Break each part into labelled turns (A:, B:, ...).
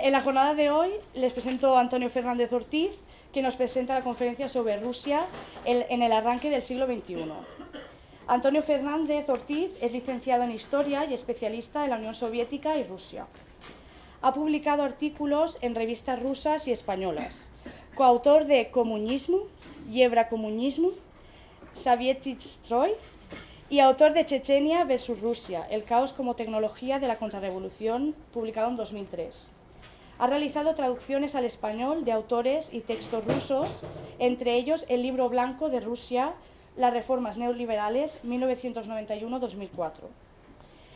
A: En la jornada de hoy les presento a Antonio Fernández Ortiz, que nos presenta la conferencia sobre Rusia en el arranque del siglo XXI. Antonio Fernández Ortiz es licenciado en Historia y especialista en la Unión Soviética y Rusia. Ha publicado artículos en revistas rusas y españolas, coautor de Comunismo, Еврокоммунизм, Sovietский Строй y autor de Chechenia versus Rusia, el caos como tecnología de la contrarrevolución, publicado en 2003. Ha realizado traducciones al español de autores y textos rusos, entre ellos el Libro Blanco de Rusia, Las Reformas Neoliberales, 1991-2004.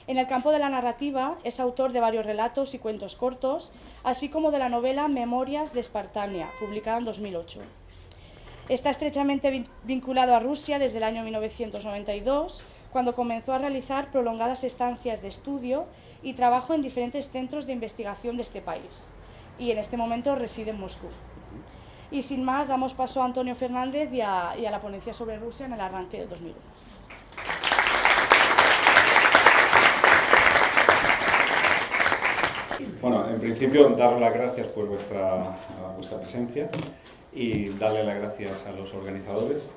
A: En el campo de la narrativa es autor de varios relatos y cuentos cortos, así como de la novela Memorias de Espartania, publicada en 2008. Está estrechamente vinculado a Rusia desde el año 1992, cuando comenzó a realizar prolongadas estancias de estudio y trabajo en diferentes centros de investigación de este país, y en este momento reside en Moscú. Y sin más, damos paso a Antonio Fernández y a la ponencia sobre Rusia en el arranque del 2001.
B: Bueno, en principio, daros las gracias por vuestra presencia y darle las gracias a los organizadores,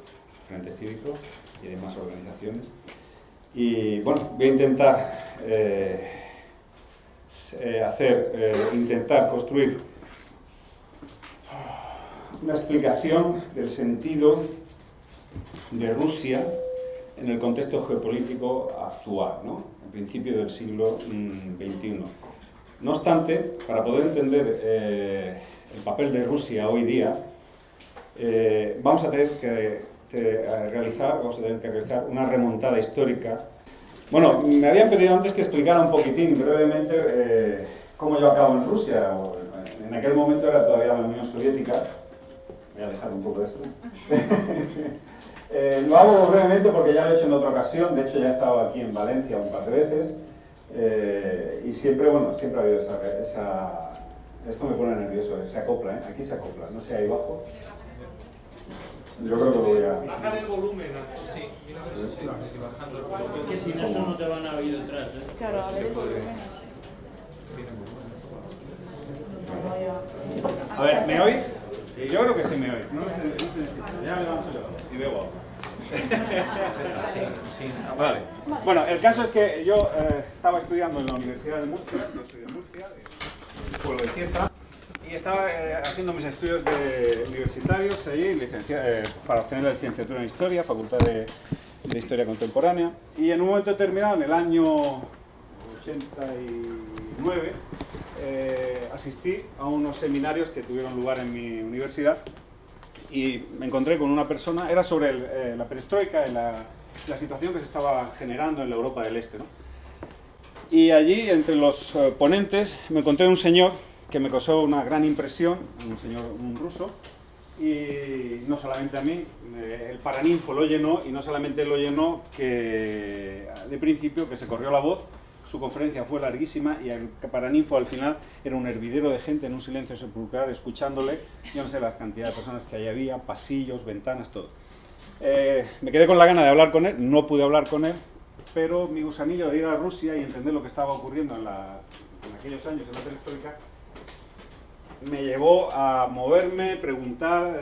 B: Frente Cívico y demás organizaciones. Y bueno, voy a intentar intentar construir una explicación del sentido de Rusia en el contexto geopolítico actual, ¿no? En principio del siglo XXI. No obstante, para poder entender el papel de Rusia hoy día, vamos a tener que realizar una remontada histórica. Bueno, me habían pedido antes que explicara un poquitín, brevemente, cómo yo acabo en Rusia. En aquel momento era todavía la Unión Soviética. Voy a alejar un poco de esto. Lo hago brevemente porque ya lo he hecho en otra ocasión. De hecho, ya he estado aquí en Valencia un par de veces. Y siempre, bueno, siempre ha habido esa... Esto me pone nervioso, se acopla, ¿eh? Aquí se acopla, no sé, ahí abajo. Yo creo que lo voy a...
C: Bajar el volumen, sí. Bajando el volumen.
D: Es que si no, eso no te van a oír detrás, ¿eh?
A: Claro, a ver el volumen.
B: A ver, ¿me oís? Yo creo que sí me oís, ¿no? Ya levanto yo y bebo. Vale. Bueno, el caso es que yo estaba estudiando en la Universidad de Murcia, yo soy de Murcia, del pueblo de Cieza, y estaba haciendo mis estudios universitarios allí, para obtener la licenciatura en Historia, Facultad de Historia Contemporánea, y en un momento determinado, en el año 89, asistí a unos seminarios que tuvieron lugar en mi universidad y me encontré con una persona, era sobre la perestroika, la situación que se estaba generando en la Europa del Este, ¿no? Y allí, entre los ponentes, me encontré un señor que me causó una gran impresión, un ruso, y no solamente a mí, el Paraninfo lo llenó, y no solamente lo llenó, que de principio que se corrió la voz. Su conferencia fue larguísima y el Paraninfo al final era un hervidero de gente en un silencio sepulcral escuchándole. Yo no sé la cantidad de personas que ahí había, pasillos, ventanas, todo. Me quedé con la gana de hablar con él, no pude hablar con él, pero mi gusanillo de ir a Rusia y entender lo que estaba ocurriendo en aquellos años en la perestroika me llevó a moverme, preguntar,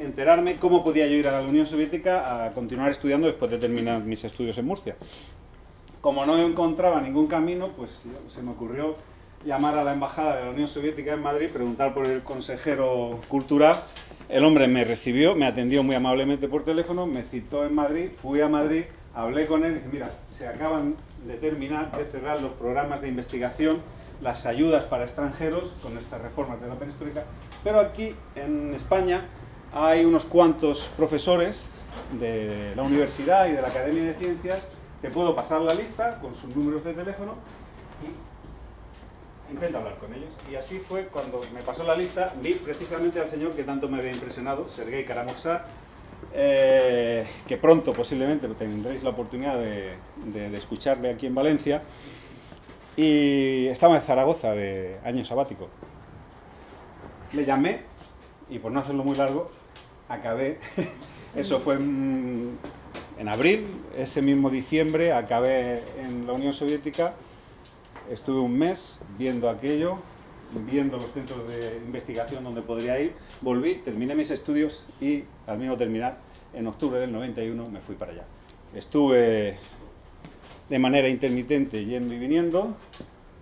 B: enterarme cómo podía yo ir a la Unión Soviética a continuar estudiando después de terminar mis estudios en Murcia. Como no encontraba ningún camino, pues se me ocurrió llamar a la embajada de la Unión Soviética en Madrid, preguntar por el consejero cultural. El hombre me recibió, me atendió muy amablemente por teléfono, me citó en Madrid, fui a Madrid, hablé con él y dije, mira, se acaban de cerrar los programas de investigación, las ayudas para extranjeros con estas reformas de la perestroika, pero aquí en España hay unos cuantos profesores de la universidad y de la Academia de Ciencias. Te puedo pasar la lista con sus números de teléfono y intento hablar con ellos. Y así fue cuando me pasó la lista, vi precisamente al señor que tanto me había impresionado, Sergei Karamurza, que pronto posiblemente tendréis la oportunidad de escucharle aquí en Valencia. Y estaba en Zaragoza de año sabático. Le llamé y por no hacerlo muy largo, acabé, eso fue en abril, ese mismo diciembre acabé en la Unión Soviética, estuve un mes viendo aquello, viendo los centros de investigación donde podría ir, volví, terminé mis estudios y al mismo terminar, en octubre del 91 me fui para allá. Estuve de manera intermitente yendo y viniendo,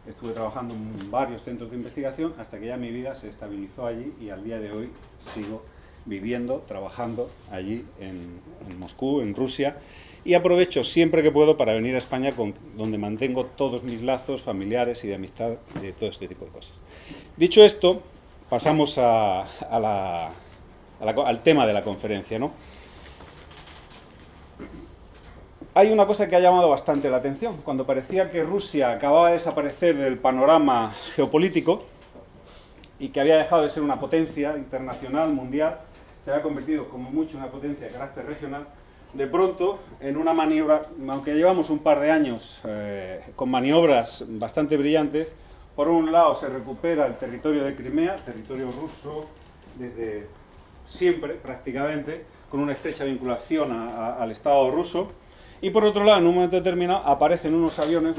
B: estuve trabajando en varios centros de investigación hasta que ya mi vida se estabilizó allí y al día de hoy sigo viviendo, trabajando allí en Moscú, en Rusia, y aprovecho siempre que puedo para venir a España, donde mantengo todos mis lazos familiares y de amistad y de todo este tipo de cosas. Dicho esto, pasamos al tema de la conferencia, ¿no? Hay una cosa que ha llamado bastante la atención. Cuando parecía que Rusia acababa de desaparecer del panorama geopolítico y que había dejado de ser una potencia internacional, mundial, se había convertido como mucho en una potencia de carácter regional, de pronto, en una maniobra, aunque llevamos un par de años con maniobras bastante brillantes, por un lado se recupera el territorio de Crimea, territorio ruso desde siempre prácticamente, con una estrecha vinculación al Estado ruso, y por otro lado, en un momento determinado, aparecen unos aviones,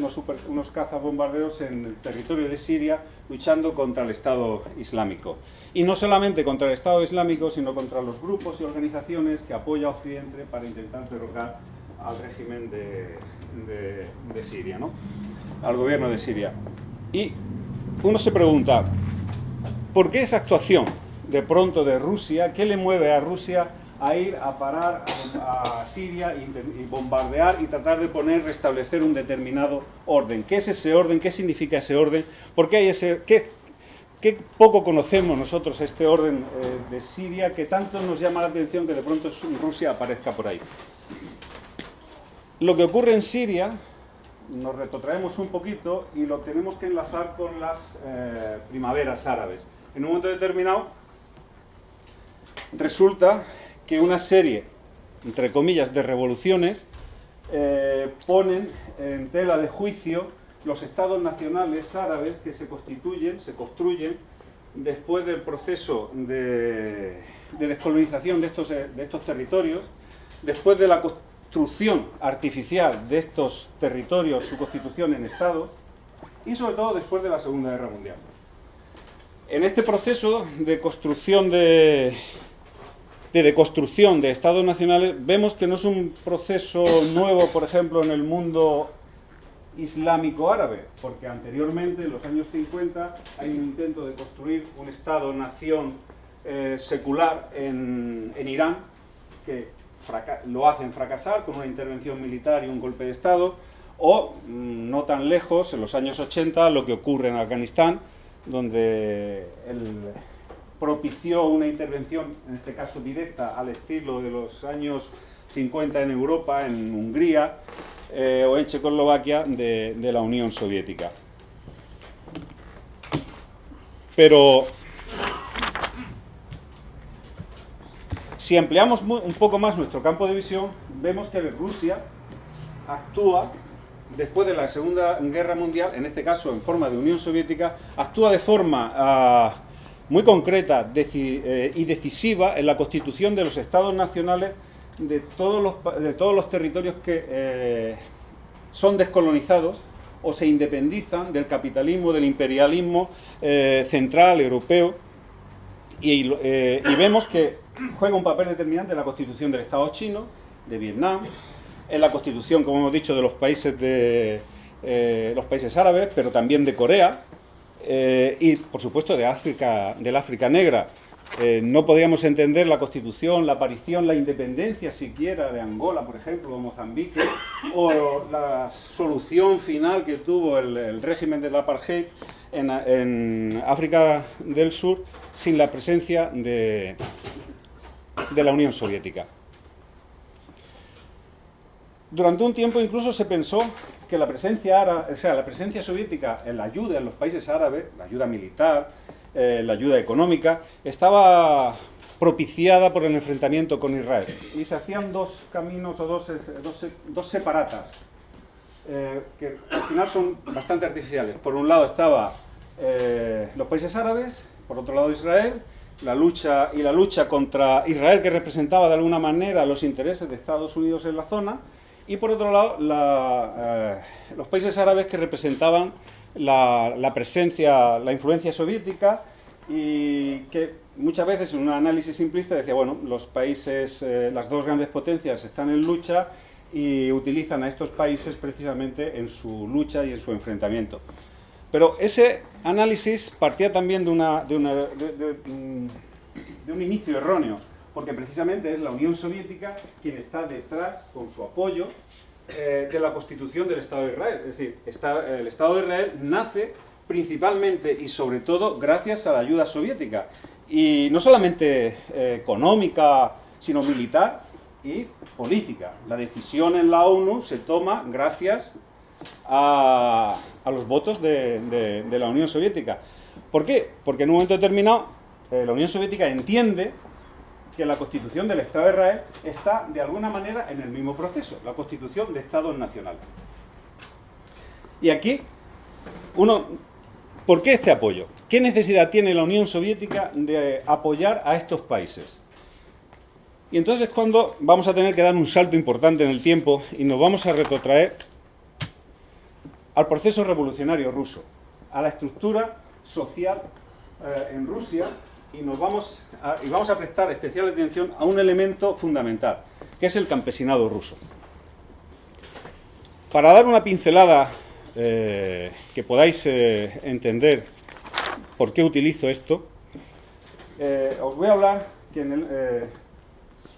B: unos cazas bombarderos en el territorio de Siria, luchando contra el Estado Islámico. Y no solamente contra el Estado Islámico, sino contra los grupos y organizaciones que apoya Occidente para intentar derrocar al régimen de Siria, ¿no? Al gobierno de Siria. Y uno se pregunta, ¿por qué esa actuación de pronto de Rusia? ¿Qué le mueve a Rusia a ir a parar a Siria y bombardear y tratar de restablecer un determinado orden? ¿Qué es ese orden? ¿Qué significa ese orden? ¿Por qué hay qué poco conocemos nosotros este orden de Siria que tanto nos llama la atención que de pronto Rusia aparezca por ahí? Lo que ocurre en Siria, nos retrotraemos un poquito y lo tenemos que enlazar con las primaveras árabes. En un momento determinado, resulta que una serie, entre comillas, de revoluciones ponen en tela de juicio los estados nacionales árabes que se construyen después del proceso de descolonización de estos territorios, después de la construcción artificial de estos territorios, su constitución en estados, y sobre todo después de la Segunda Guerra Mundial. En este proceso de construcción de estados nacionales, vemos que no es un proceso nuevo, por ejemplo, en el mundo islámico árabe, porque anteriormente, en los años 50, hay un intento de construir un estado-nación secular en Irán, que lo hacen fracasar con una intervención militar y un golpe de estado, o no tan lejos, en los años 80, lo que ocurre en Afganistán, donde propició una intervención, en este caso directa, al estilo de los años 50 en Europa, en Hungría o en Checoslovaquia de la Unión Soviética. Pero si ampliamos un poco más nuestro campo de visión, vemos que Rusia actúa después de la Segunda Guerra Mundial, en este caso en forma de Unión Soviética, actúa de forma muy concreta y decisiva en la constitución de los estados nacionales de todos los territorios que son descolonizados o se independizan del capitalismo, del imperialismo central, europeo, y vemos que juega un papel determinante en la constitución del Estado chino, de Vietnam, en la constitución, como hemos dicho, de los países árabes, pero también de Corea, y por supuesto del África Negra. No podríamos entender la constitución, la aparición, la independencia siquiera de Angola, por ejemplo, o Mozambique, o la solución final que tuvo el régimen del apartheid en África del Sur sin la presencia de la Unión Soviética. Durante un tiempo incluso se pensó que la presencia soviética en la ayuda en los países árabes, la ayuda militar, la ayuda económica, estaba propiciada por el enfrentamiento con Israel. Y se hacían dos caminos o dos separatas, que al final son bastante artificiales. Por un lado estaba los países árabes, por otro lado Israel, la lucha contra Israel, que representaba de alguna manera los intereses de Estados Unidos en la zona, y por otro lado los países árabes que representaban la presencia, la influencia soviética, y que muchas veces en un análisis simplista decía, bueno, los países, las dos grandes potencias están en lucha y utilizan a estos países precisamente en su lucha y en su enfrentamiento. Pero ese análisis partía también de un inicio erróneo, porque precisamente es la Unión Soviética quien está detrás, con su apoyo, de la constitución del Estado de Israel. Es decir, el Estado de Israel nace principalmente y sobre todo gracias a la ayuda soviética, y no solamente económica, sino militar y política. La decisión en la ONU se toma gracias a los votos de la Unión Soviética. ¿Por qué? Porque en un momento determinado la Unión Soviética entiende que la constitución del Estado de Israel está de alguna manera en el mismo proceso, la constitución de Estados nacionales. Y aquí, ¿por qué este apoyo? ¿Qué necesidad tiene la Unión Soviética de apoyar a estos países? Y entonces es cuando vamos a tener que dar un salto importante en el tiempo y nos vamos a retrotraer al proceso revolucionario ruso, a la estructura social en Rusia, y vamos a prestar especial atención a un elemento fundamental, que es el campesinado ruso. Para dar una pincelada que podáis entender por qué utilizo esto, os voy a hablar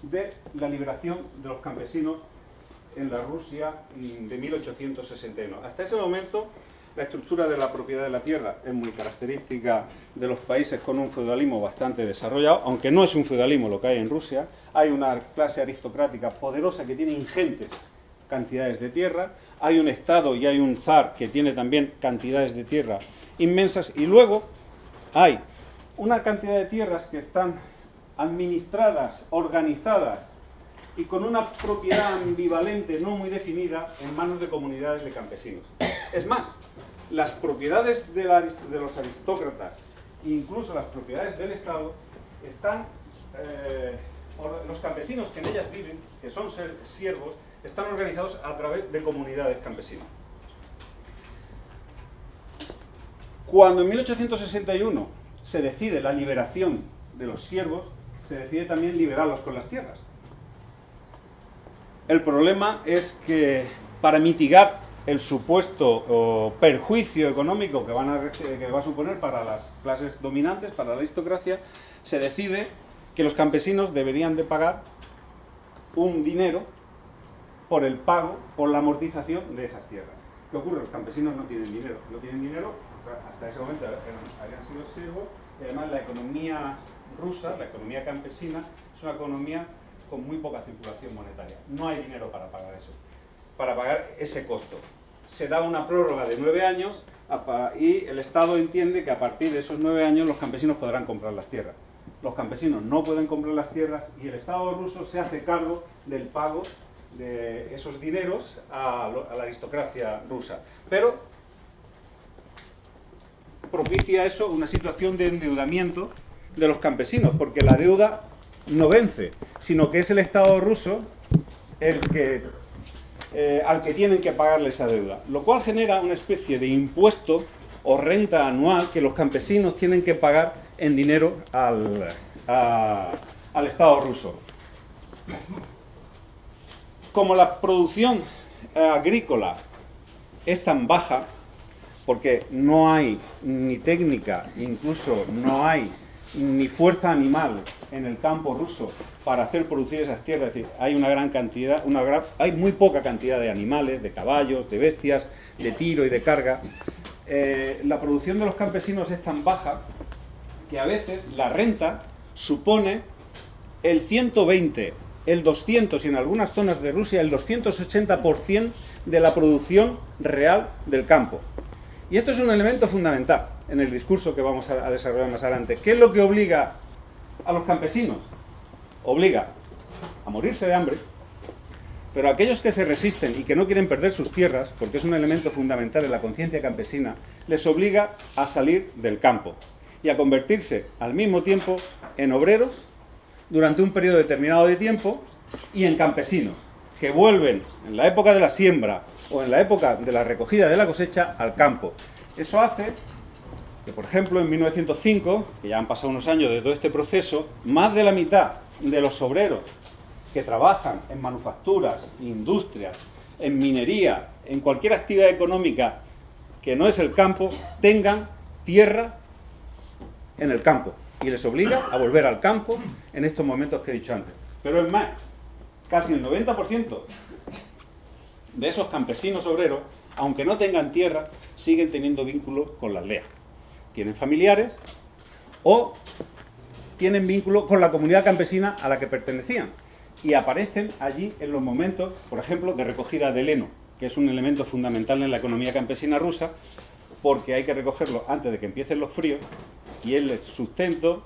B: de la liberación de los campesinos en la Rusia de 1861. Hasta ese momento, la estructura de la propiedad de la tierra es muy característica de los países con un feudalismo bastante desarrollado, aunque no es un feudalismo lo que hay en Rusia. Hay una clase aristocrática poderosa que tiene ingentes cantidades de tierra, hay un Estado y hay un zar que tiene también cantidades de tierra inmensas, y luego hay una cantidad de tierras que están administradas, organizadas y con una propiedad ambivalente no muy definida en manos de comunidades de campesinos. Es más, las propiedades de los aristócratas, incluso las propiedades del Estado, están, los campesinos que en ellas viven, que son siervos, están organizados a través de comunidades campesinas. Cuando en 1861 se decide la liberación de los siervos, se decide también liberarlos con las tierras. El problema es que para mitigar el supuesto perjuicio económico que va a suponer para las clases dominantes, para la aristocracia, se decide que los campesinos deberían de pagar un dinero por el pago, por la amortización de esas tierras. ¿Qué ocurre? Los campesinos no tienen dinero. No tienen dinero, hasta ese momento habían sido siervos, y además la economía rusa, la economía campesina, es una economía con muy poca circulación monetaria. No hay dinero para pagar eso, para pagar ese costo. Se da una prórroga de 9 años y el Estado entiende que a partir de esos 9 años los campesinos podrán comprar las tierras. Los campesinos no pueden comprar las tierras y el Estado ruso se hace cargo del pago de esos dineros a la aristocracia rusa. Pero propicia eso una situación de endeudamiento de los campesinos, porque la deuda no vence, sino que es el Estado ruso el que, al que tienen que pagarle esa deuda, lo cual genera una especie de impuesto o renta anual que los campesinos tienen que pagar en dinero al Estado ruso. Como la producción agrícola es tan baja, porque no hay ni técnica, incluso no hay ni fuerza animal en el campo ruso para hacer producir esas tierras, es decir, hay una gran cantidad, hay muy poca cantidad de animales, de caballos, de bestias, de tiro y de carga. La producción de los campesinos es tan baja que a veces la renta supone el 120, el 200 y en algunas zonas de Rusia el 280% de la producción real del campo. Y esto es un elemento fundamental en el discurso que vamos a desarrollar más adelante. ¿Qué es lo que obliga a los campesinos? Obliga a morirse de hambre, pero a aquellos que se resisten y que no quieren perder sus tierras, porque es un elemento fundamental en la conciencia campesina, les obliga a salir del campo y a convertirse al mismo tiempo en obreros durante un periodo determinado de tiempo y en campesinos. que vuelven en la época de la siembra o en la época de la recogida de la cosecha al campo. Eso hace que, por ejemplo, en 1905, que ya han pasado unos años de todo este proceso, más de la mitad de los obreros que trabajan en manufacturas, industrias, en minería, en cualquier actividad económica que no es el campo, tengan tierra en el campo. Y les obliga a volver al campo en estos momentos que he dicho antes. Pero es más, casi el 90% de esos campesinos obreros, aunque no tengan tierra, siguen teniendo vínculos con la aldea. Tienen familiares o tienen vínculo con la comunidad campesina a la que pertenecían. Y aparecen allí en los momentos, por ejemplo, de recogida del heno, que es un elemento fundamental en la economía campesina rusa, porque hay que recogerlo antes de que empiecen los fríos, y es el sustento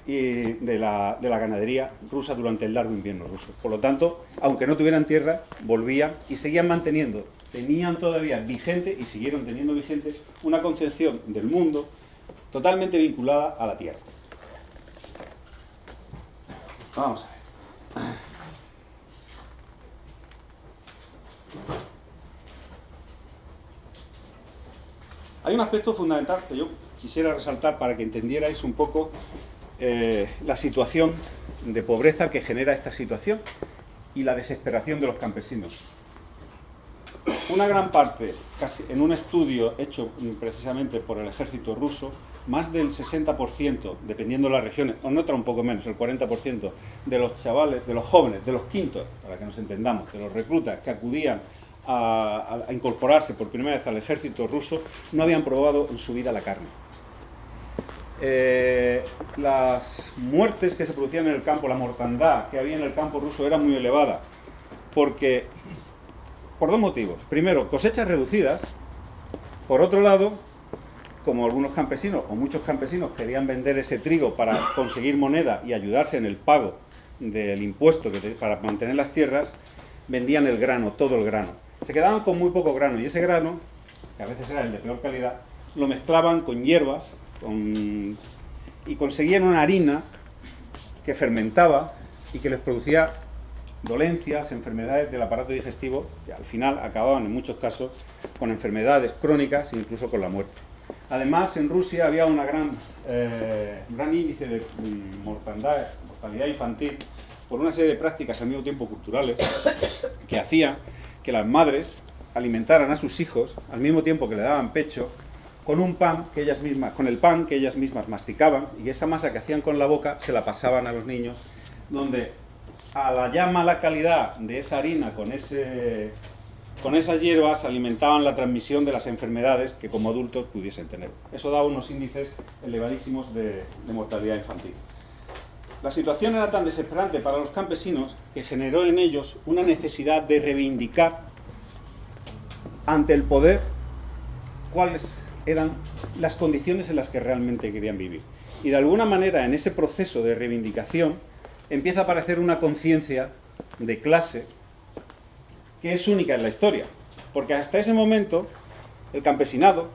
B: de la ganadería rusa durante el largo invierno ruso. Por lo tanto, aunque no tuvieran tierra, volvían y seguían manteniendo, tenían todavía vigente y siguieron teniendo vigente una concepción del mundo totalmente vinculada a la tierra. Vamos a ver. Hay un aspecto fundamental que yo quisiera resaltar para que entendierais un poco la situación de pobreza que genera esta situación y la desesperación de los campesinos. Una gran parte, casi en un estudio hecho precisamente por el ejército ruso, más del 60%, dependiendo de las regiones, o en otra un poco menos, el 40% de los chavales, de los jóvenes, de los quintos, para que nos entendamos, de los reclutas que acudían a incorporarse por primera vez al ejército ruso, no habían probado en su vida la carne. Las muertes que se producían en el campo, la mortandad que había en el campo ruso era muy elevada, porque, por dos motivos. Primero, cosechas reducidas. Por otro lado, como algunos campesinos, o muchos campesinos, querían vender ese trigo para conseguir moneda y ayudarse en el pago del impuesto para mantener las tierras, vendían el grano, todo el grano. Se quedaban con muy poco grano, y ese grano, que a veces era el de peor calidad, lo mezclaban con hierbas y conseguían una harina que fermentaba y que les producía dolencias, enfermedades del aparato digestivo, que al final acababan en muchos casos con enfermedades crónicas e incluso con la muerte. Además, en Rusia había un gran índice de mortalidad infantil por una serie de prácticas al mismo tiempo culturales que hacían que las madres alimentaran a sus hijos al mismo tiempo que le daban pecho con un pan que ellas mismas, con el pan que ellas mismas masticaban, y esa masa que hacían con la boca se la pasaban a los niños, donde a la ya mala calidad de esa harina con esas hierbas alimentaban la transmisión de las enfermedades que como adultos pudiesen tener. Eso daba unos índices elevadísimos de mortalidad infantil. La situación era tan desesperante para los campesinos que generó en ellos una necesidad de reivindicar ante el poder cuáles eran las condiciones en las que realmente querían vivir. Y de alguna manera, en ese proceso de reivindicación, empieza a aparecer una conciencia de clase que es única en la historia, porque hasta ese momento el campesinado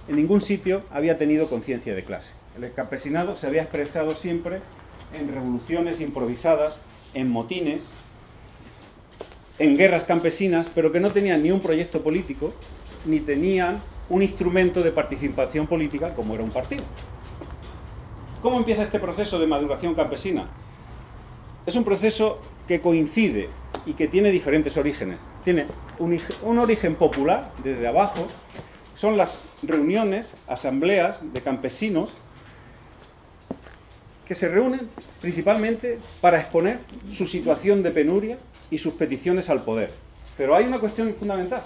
B: en ningún sitio había tenido conciencia de clase. El campesinado se había expresado siempre en revoluciones improvisadas, en motines, en guerras campesinas, pero que no tenían ni un proyecto político, ni tenían un instrumento de participación política como era un partido. ¿Cómo empieza este proceso de maduración campesina? Es un proceso que coincide y que tiene diferentes orígenes. Tiene un origen popular, desde abajo, son las reuniones, asambleas de campesinos que se reúnen principalmente para exponer su situación de penuria y sus peticiones al poder. Pero hay una cuestión fundamental,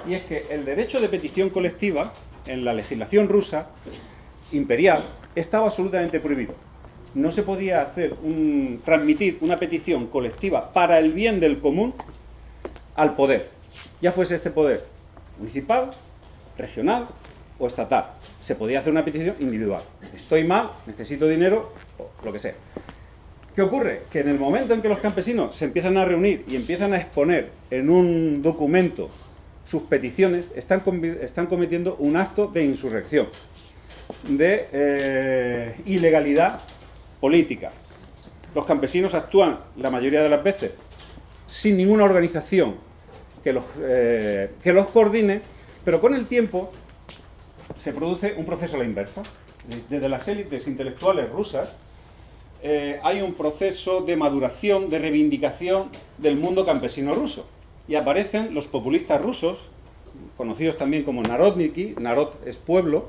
B: y es que el derecho de petición colectiva en la legislación rusa imperial estaba absolutamente prohibido. No se podía transmitir una petición colectiva para el bien del común al poder, ya fuese este poder municipal, regional o estatal. Se podía hacer una petición individual. Estoy mal, necesito dinero, o lo que sea. ¿Qué ocurre? Que en el momento en que los campesinos se empiezan a reunir y empiezan a exponer en un documento sus peticiones, están cometiendo un acto de insurrección, de ilegalidad política. Los campesinos actúan la mayoría de las veces sin ninguna organización que los coordine, pero con el tiempo se produce un proceso a la inversa. Desde las élites intelectuales rusas hay un proceso de maduración, de reivindicación del mundo campesino ruso. Y aparecen los populistas rusos, conocidos también como narodniki, narod es pueblo,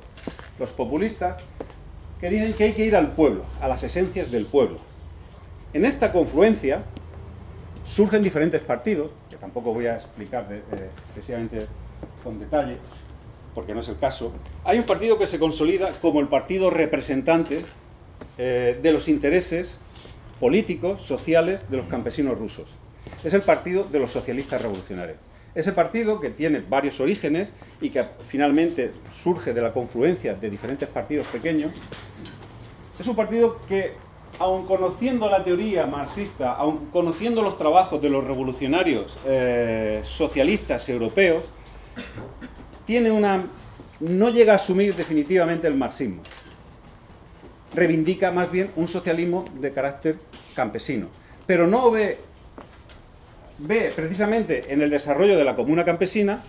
B: los populistas, que dicen que hay que ir al pueblo, a las esencias del pueblo. En esta confluencia surgen diferentes partidos, que tampoco voy a explicar excesivamente con detalle, porque no es el caso. Hay un partido que se consolida como el partido representante de los intereses políticos, sociales de los campesinos rusos. Es el partido de los socialistas revolucionarios. Ese partido, que tiene varios orígenes y que finalmente surge de la confluencia de diferentes partidos pequeños, es un partido que, aun conociendo la teoría marxista, aun conociendo los trabajos de los revolucionarios socialistas europeos, no llega a asumir definitivamente el marxismo. Reivindica más bien un socialismo de carácter campesino, pero no ve precisamente en el desarrollo de la comuna campesina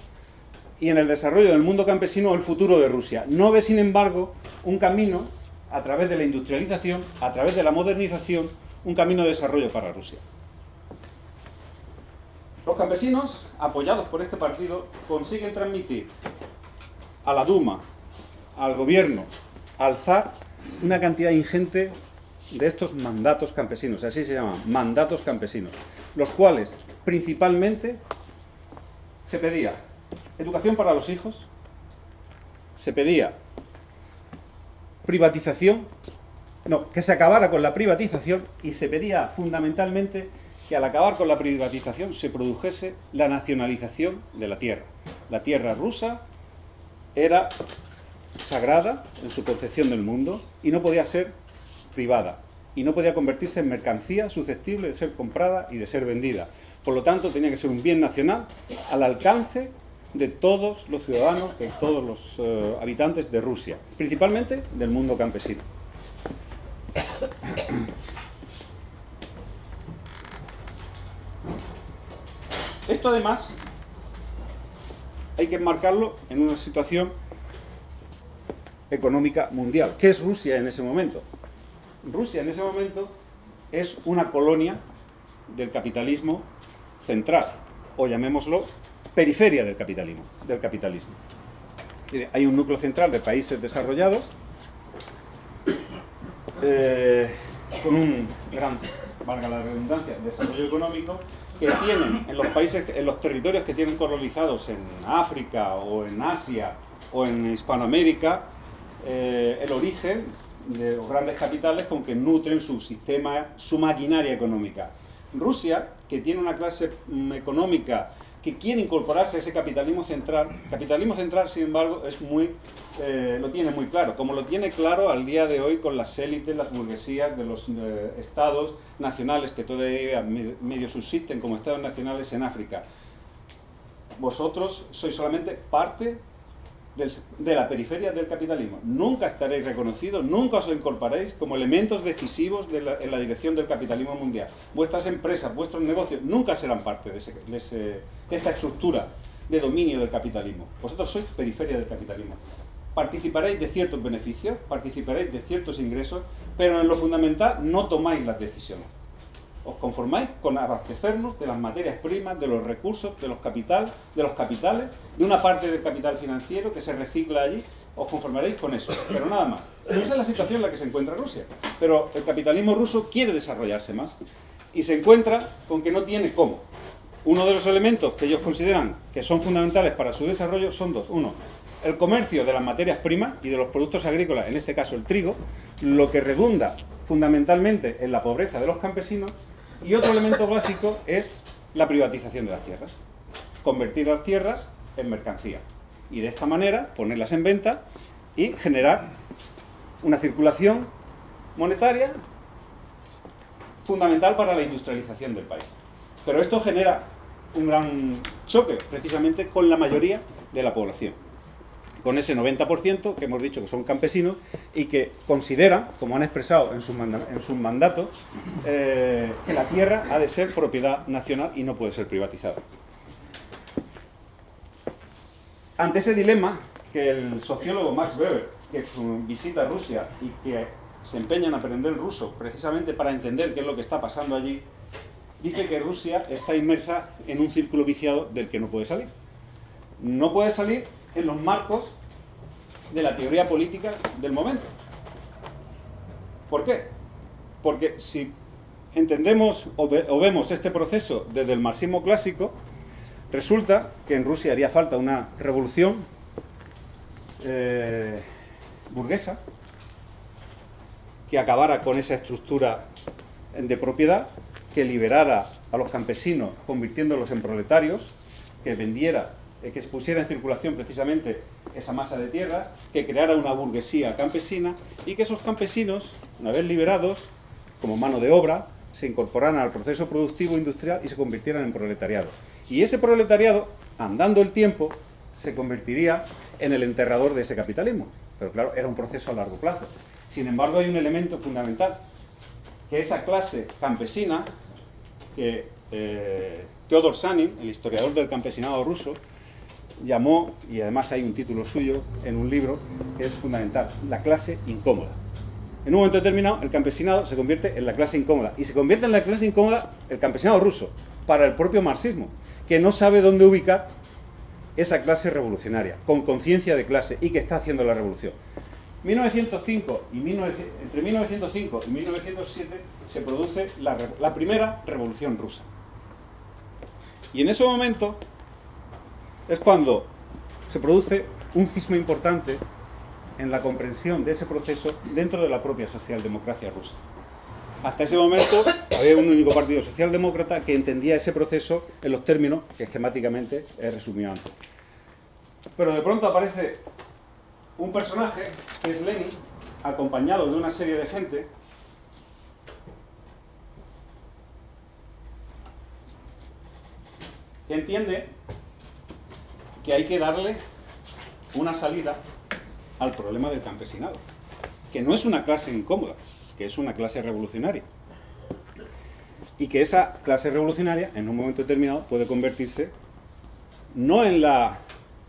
B: y en el desarrollo del mundo campesino el futuro de Rusia. No ve, sin embargo, un camino a través de la industrialización, a través de la modernización, un camino de desarrollo para Rusia. Los campesinos, apoyados por este partido, consiguen transmitir a la Duma, al gobierno, al zar, una cantidad ingente de estos mandatos campesinos, así se llaman, mandatos campesinos, los cuales principalmente se pedía educación para los hijos, se pedía privatización, que se acabara con la privatización, y se pedía fundamentalmente que al acabar con la privatización se produjese la nacionalización de la tierra. La tierra rusa era sagrada en su concepción del mundo y no podía ser privada y no podía convertirse en mercancía susceptible de ser comprada y de ser vendida. Por lo tanto, tenía que ser un bien nacional al alcance de todos los ciudadanos, de todos los habitantes de Rusia, principalmente del mundo campesino. Esto, además, hay que enmarcarlo en una situación económica mundial. ¿Qué es Rusia en ese momento? Rusia en ese momento es una colonia del capitalismo central, o llamémoslo periferia del capitalismo. Hay un núcleo central de países desarrollados con un gran, valga la redundancia, desarrollo económico, que tienen en los territorios que tienen colonizados en África o en Asia o en Hispanoamérica, el origen de los grandes capitales con que nutren su sistema, su maquinaria económica. Rusia, que tiene una clase económica que quiere incorporarse a ese capitalismo central, sin embargo, lo tiene muy claro, como lo tiene claro al día de hoy con las élites, las burguesías de los estados nacionales que todavía medio subsisten como estados nacionales en África. Vosotros sois solamente parte de la periferia del capitalismo. Nunca estaréis reconocidos, nunca os incorporaréis como elementos decisivos en la dirección del capitalismo mundial. Vuestras empresas, vuestros negocios, nunca serán parte de esta estructura de dominio del capitalismo. Vosotros sois periferia del capitalismo. Participaréis de ciertos beneficios, participaréis de ciertos ingresos, pero en lo fundamental no tomáis las decisiones. Os conformáis con abastecernos de las materias primas, de los recursos, de los capitales, de una parte del capital financiero que se recicla allí. Os conformaréis con eso, pero nada más. Esa es la situación en la que se encuentra Rusia. Pero el capitalismo ruso quiere desarrollarse más y se encuentra con que no tiene cómo. Uno de los elementos que ellos consideran que son fundamentales para su desarrollo son dos. Uno, el comercio de las materias primas y de los productos agrícolas, en este caso el trigo, lo que redunda fundamentalmente en la pobreza de los campesinos. Y otro elemento básico es la privatización de las tierras. Convertir las tierras en mercancía. Y de esta manera ponerlas en venta y generar una circulación monetaria fundamental para la industrialización del país. Pero esto genera un gran choque precisamente con la mayoría de la población. con ese 90% que hemos dicho que son campesinos y que consideran, como han expresado en sus mandatos, que la tierra ha de ser propiedad nacional y no puede ser privatizada. Ante ese dilema, que el sociólogo Max Weber, que visita Rusia y que se empeña en aprender ruso precisamente para entender qué es lo que está pasando allí, dice que Rusia está inmersa en un círculo viciado del que no puede salir. No puede salir en los marcos de la teoría política del momento. ¿Por qué? Porque si entendemos o vemos este proceso desde el marxismo clásico, resulta que en Rusia haría falta una revolución burguesa que acabara con esa estructura de propiedad, que liberara a los campesinos convirtiéndolos en proletarios, que vendiera, que se pusiera en circulación precisamente esa masa de tierras, que creara una burguesía campesina y que esos campesinos, una vez liberados, como mano de obra, se incorporaran al proceso productivo industrial y se convirtieran en proletariado. Y ese proletariado, andando el tiempo, se convertiría en el enterrador de ese capitalismo. Pero claro, era un proceso a largo plazo. Sin embargo, hay un elemento fundamental, que esa clase campesina, que Teodor Sanin, el historiador del campesinado ruso, llamó, y además hay un título suyo en un libro que es fundamental, la clase incómoda. En un momento determinado, el campesinado se convierte en la clase incómoda. Y se convierte en la clase incómoda el campesinado ruso, para el propio marxismo, que no sabe dónde ubicar esa clase revolucionaria, con conciencia de clase, y que está haciendo la revolución. Entre 1905 y 1907 se produce la primera revolución rusa. Y en ese momento es cuando se produce un cisma importante en la comprensión de ese proceso dentro de la propia socialdemocracia rusa. Hasta ese momento había un único partido socialdemócrata que entendía ese proceso en los términos que esquemáticamente he resumido antes. Pero de pronto aparece un personaje que es Lenin, acompañado de una serie de gente que entiende que hay que darle una salida al problema del campesinado, que no es una clase incómoda, que es una clase revolucionaria, y que esa clase revolucionaria en un momento determinado puede convertirse no en la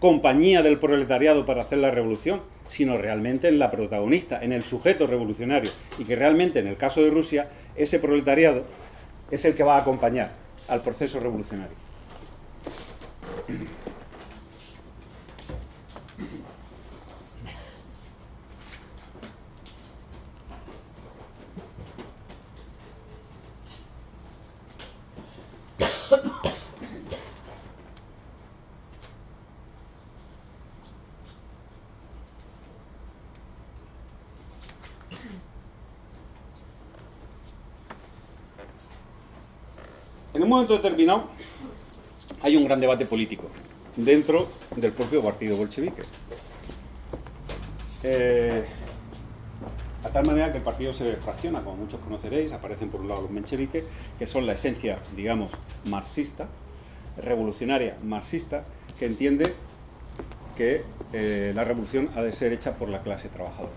B: compañía del proletariado para hacer la revolución, sino realmente en la protagonista, en el sujeto revolucionario, y que realmente en el caso de Rusia ese proletariado es el que va a acompañar al proceso revolucionario. En un momento determinado hay un gran debate político dentro del propio partido bolchevique. A tal manera que el partido se fracciona, como muchos conoceréis. Aparecen por un lado los mencheviques, que son la esencia, digamos, marxista, revolucionaria marxista, que entiende que la revolución ha de ser hecha por la clase trabajadora.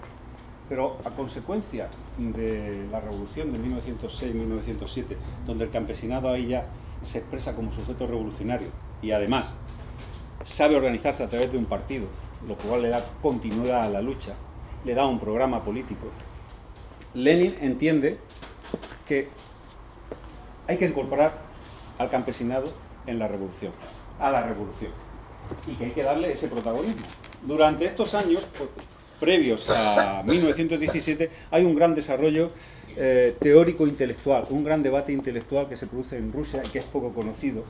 B: Pero a consecuencia de la revolución de 1906-1907, donde el campesinado ahí ya se expresa como sujeto revolucionario y además sabe organizarse a través de un partido, lo cual le da continuidad a la lucha, le da un programa político, Lenin entiende que hay que incorporar al campesinado en la revolución, a la revolución, y que hay que darle ese protagonismo. Durante estos años previos a 1917 hay un gran desarrollo teórico-intelectual, un gran debate intelectual que se produce en Rusia y que es poco conocido,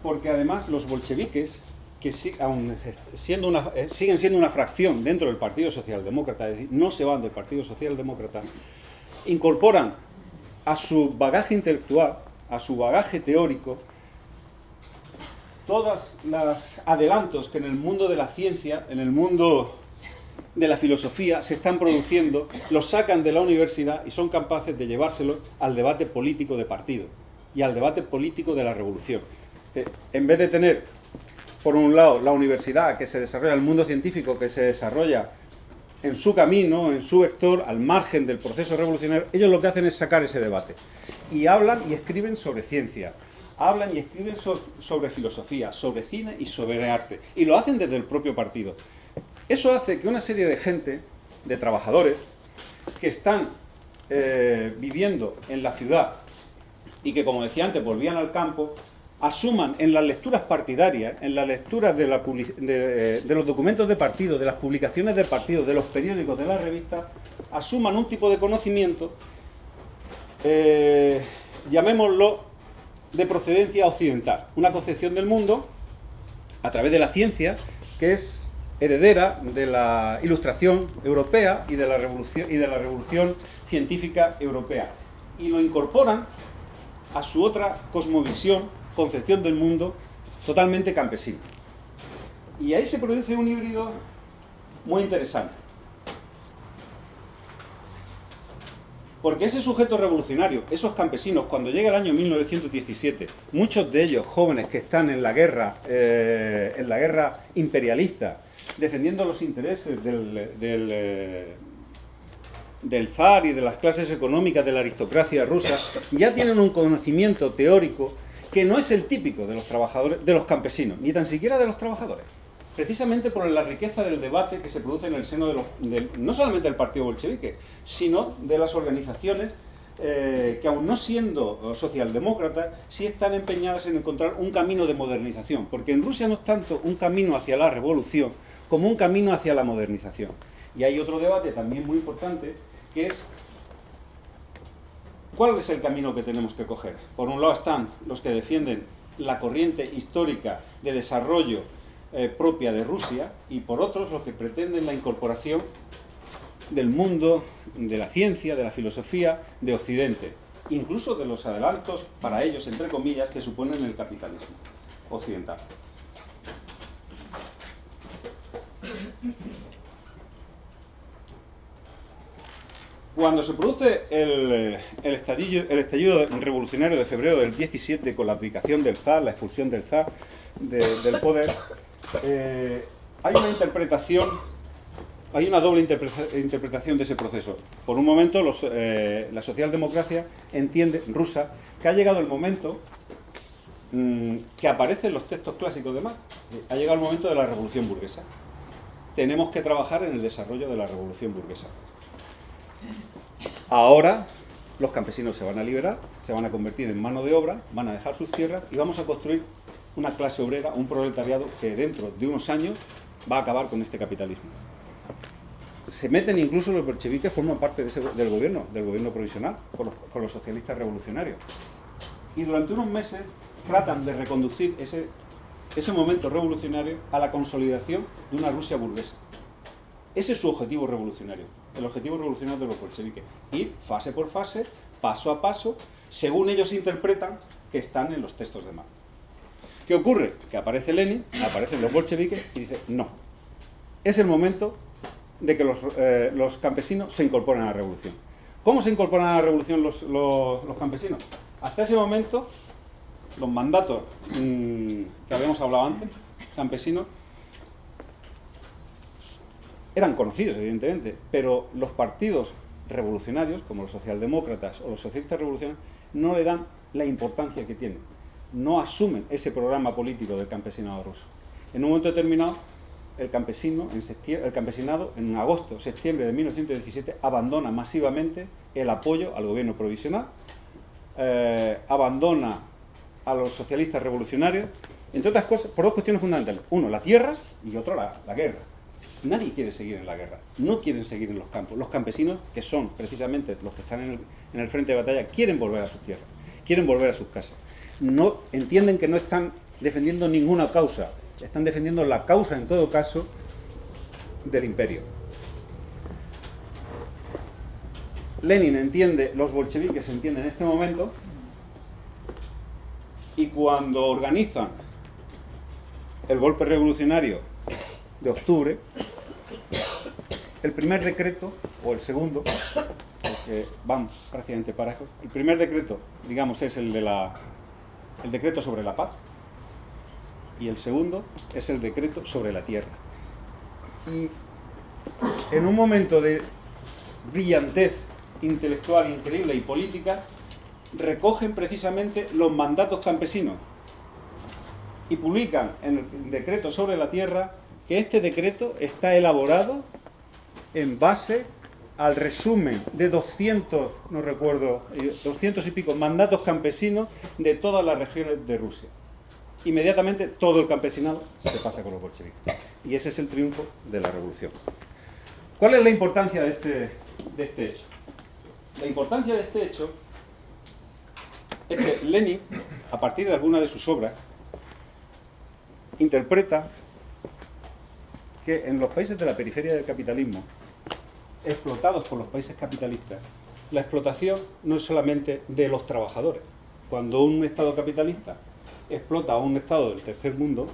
B: porque además los bolcheviques, que siguen siendo una fracción dentro del Partido Socialdemócrata, es decir, no se van del Partido Socialdemócrata, incorporan a su bagaje intelectual, a su bagaje teórico, todos los adelantos que en el mundo de la ciencia, en el mundo de la filosofía se están produciendo, los sacan de la universidad y son capaces de llevárselo al debate político de partido y al debate político de la revolución. En vez de tener por un lado, la universidad que se desarrolla, el mundo científico que se desarrolla en su camino, en su vector, al margen del proceso revolucionario, ellos lo que hacen es sacar ese debate. Y hablan y escriben sobre ciencia, hablan y escriben sobre filosofía, sobre cine y sobre arte. Y lo hacen desde el propio partido. Eso hace que una serie de gente, de trabajadores, que están viviendo en la ciudad y que, como decía antes, volvían al campo, asuman en las lecturas partidarias, en las lecturas de los documentos de partido, de las publicaciones de partido, de los periódicos, de las revistas, asuman un tipo de conocimiento, llamémoslo, de procedencia occidental, una concepción del mundo a través de la ciencia que es heredera de la Ilustración europea y de la revolución científica europea, y lo incorporan a su otra cosmovisión, concepción del mundo totalmente campesina. Y ahí se produce un híbrido muy interesante. Porque ese sujeto revolucionario, esos campesinos, cuando llega el año 1917, muchos de ellos jóvenes que están en la guerra imperialista, defendiendo los intereses del zar y de las clases económicas de la aristocracia rusa, ya tienen un conocimiento teórico que no es el típico de los trabajadores, de los campesinos, ni tan siquiera de los trabajadores, precisamente por la riqueza del debate que se produce en el seno no solamente del partido bolchevique, sino de las organizaciones que, aun no siendo socialdemócratas, sí están empeñadas en encontrar un camino de modernización, porque en Rusia no es tanto un camino hacia la revolución como un camino hacia la modernización. Y hay otro debate también muy importante, que es ¿cuál es el camino que tenemos que coger? Por un lado están los que defienden la corriente histórica de desarrollo propia de Rusia, y por otros los que pretenden la incorporación del mundo, de la ciencia, de la filosofía, de Occidente, incluso de los adelantos para ellos, entre comillas, que suponen el capitalismo occidental. Cuando se produce el estallido revolucionario de febrero del 17, con la abdicación del zar, la expulsión del zar del poder, hay una doble interpretación de ese proceso. Por un momento, la socialdemocracia rusa, que ha llegado el momento que aparecen los textos clásicos de Marx. Ha llegado el momento de la revolución burguesa. Tenemos que trabajar en el desarrollo de la revolución burguesa. Ahora los campesinos se van a liberar, se van a convertir en mano de obra, van a dejar sus tierras y vamos a construir una clase obrera, un proletariado que dentro de unos años va a acabar con este capitalismo. Se meten incluso los bolcheviques, forman parte del gobierno provisional, con los socialistas revolucionarios. Y durante unos meses tratan de reconducir ese momento revolucionario a la consolidación de una Rusia burguesa. Ese es su objetivo revolucionario, el objetivo revolucionario de los bolcheviques. Ir fase por fase, paso a paso, según ellos interpretan que están en los textos de Marx. ¿Qué ocurre? Que aparece Lenin, aparecen los bolcheviques y dice, no, es el momento de que los campesinos se incorporen a la revolución. ¿Cómo se incorporan a la revolución los campesinos? Hasta ese momento, los mandatos que habíamos hablado antes, campesinos, eran conocidos, evidentemente, pero los partidos revolucionarios, como los socialdemócratas o los socialistas revolucionarios, no le dan la importancia que tienen. No asumen ese programa político del campesinado ruso. En un momento determinado, el campesinado, en agosto, septiembre de 1917, abandona masivamente el apoyo al gobierno provisional, abandona a los socialistas revolucionarios, entre otras cosas, por dos cuestiones fundamentales. Uno, la tierra, y otro, la guerra. Nadie quiere seguir en la guerra, no quieren seguir en los campos. Los campesinos, que son precisamente los que están en el frente de batalla, quieren volver a sus tierras, quieren volver a sus casas. No entienden que no están defendiendo ninguna causa, están defendiendo la causa, en todo caso, del imperio. Lenin entiende, los bolcheviques entienden en este momento, y cuando organizan el golpe revolucionario de octubre, el primer decreto, o el segundo, porque van prácticamente parejos, el primer decreto, digamos, es el decreto sobre la paz, y el segundo es el decreto sobre la tierra. Y en un momento de brillantez intelectual increíble y política, recogen precisamente los mandatos campesinos y publican en el decreto sobre la tierra que este decreto está elaborado en base al resumen de 200, no recuerdo, 200 y pico mandatos campesinos de todas las regiones de Rusia. Inmediatamente todo el campesinado se pasa con los bolcheviques. Y ese es el triunfo de la revolución. ¿Cuál es la importancia de este hecho? La importancia de este hecho es que Lenin, a partir de alguna de sus obras, interpreta que en los países de la periferia del capitalismo, explotados por los países capitalistas, la explotación no es solamente de los trabajadores. Cuando un Estado capitalista explota a un Estado del tercer mundo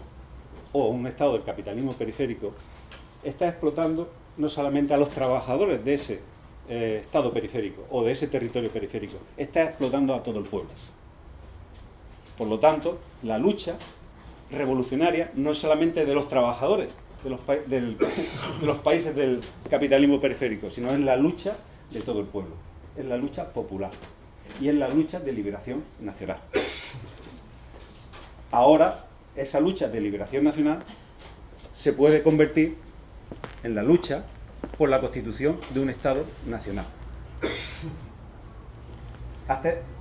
B: o un Estado del capitalismo periférico, está explotando no solamente a los trabajadores de ese Estado periférico o de ese territorio periférico, está explotando a todo el pueblo. Por lo tanto, la lucha revolucionaria no es solamente de los trabajadores de los países del capitalismo periférico, sino es la lucha de todo el pueblo, es la lucha popular y es la lucha de liberación nacional. Ahora, esa lucha de liberación nacional se puede convertir en la lucha por la constitución de un Estado nacional.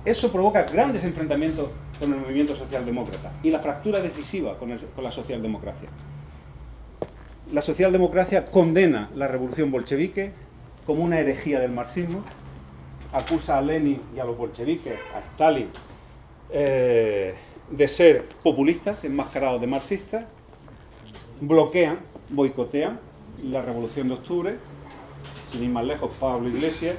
B: Eso provoca grandes enfrentamientos con el movimiento socialdemócrata y la fractura decisiva con la socialdemocracia. La socialdemocracia condena la revolución bolchevique como una herejía del marxismo, acusa a Lenin y a los bolcheviques, a Stalin, de ser populistas enmascarados de marxistas, bloquean, boicotean la revolución de octubre, sin ir más lejos, Pablo Iglesias,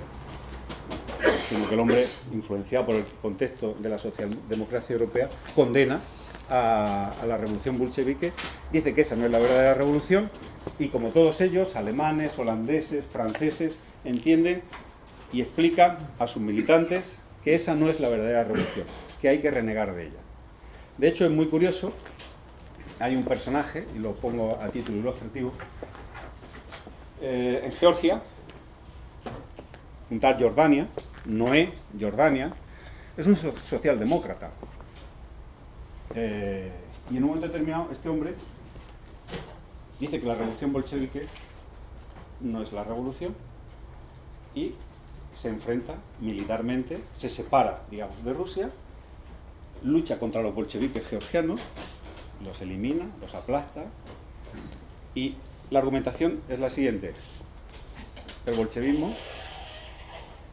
B: sino que el hombre, influenciado por el contexto de la socialdemocracia europea, condena a la revolución bolchevique, dice que esa no es la verdadera revolución, y como todos ellos, alemanes, holandeses, franceses, entienden y explican a sus militantes que esa no es la verdadera revolución, que hay que renegar de ella. De hecho, es muy curioso, hay un personaje, y lo pongo a título ilustrativo, en Georgia, un tal Jordania, Noé Jordania, es un socialdemócrata. Y en un momento determinado este hombre dice que la revolución bolchevique no es la revolución y se enfrenta militarmente, se separa, digamos, de Rusia, lucha contra los bolcheviques georgianos, los elimina, los aplasta, y la argumentación es la siguiente: el bolchevismo,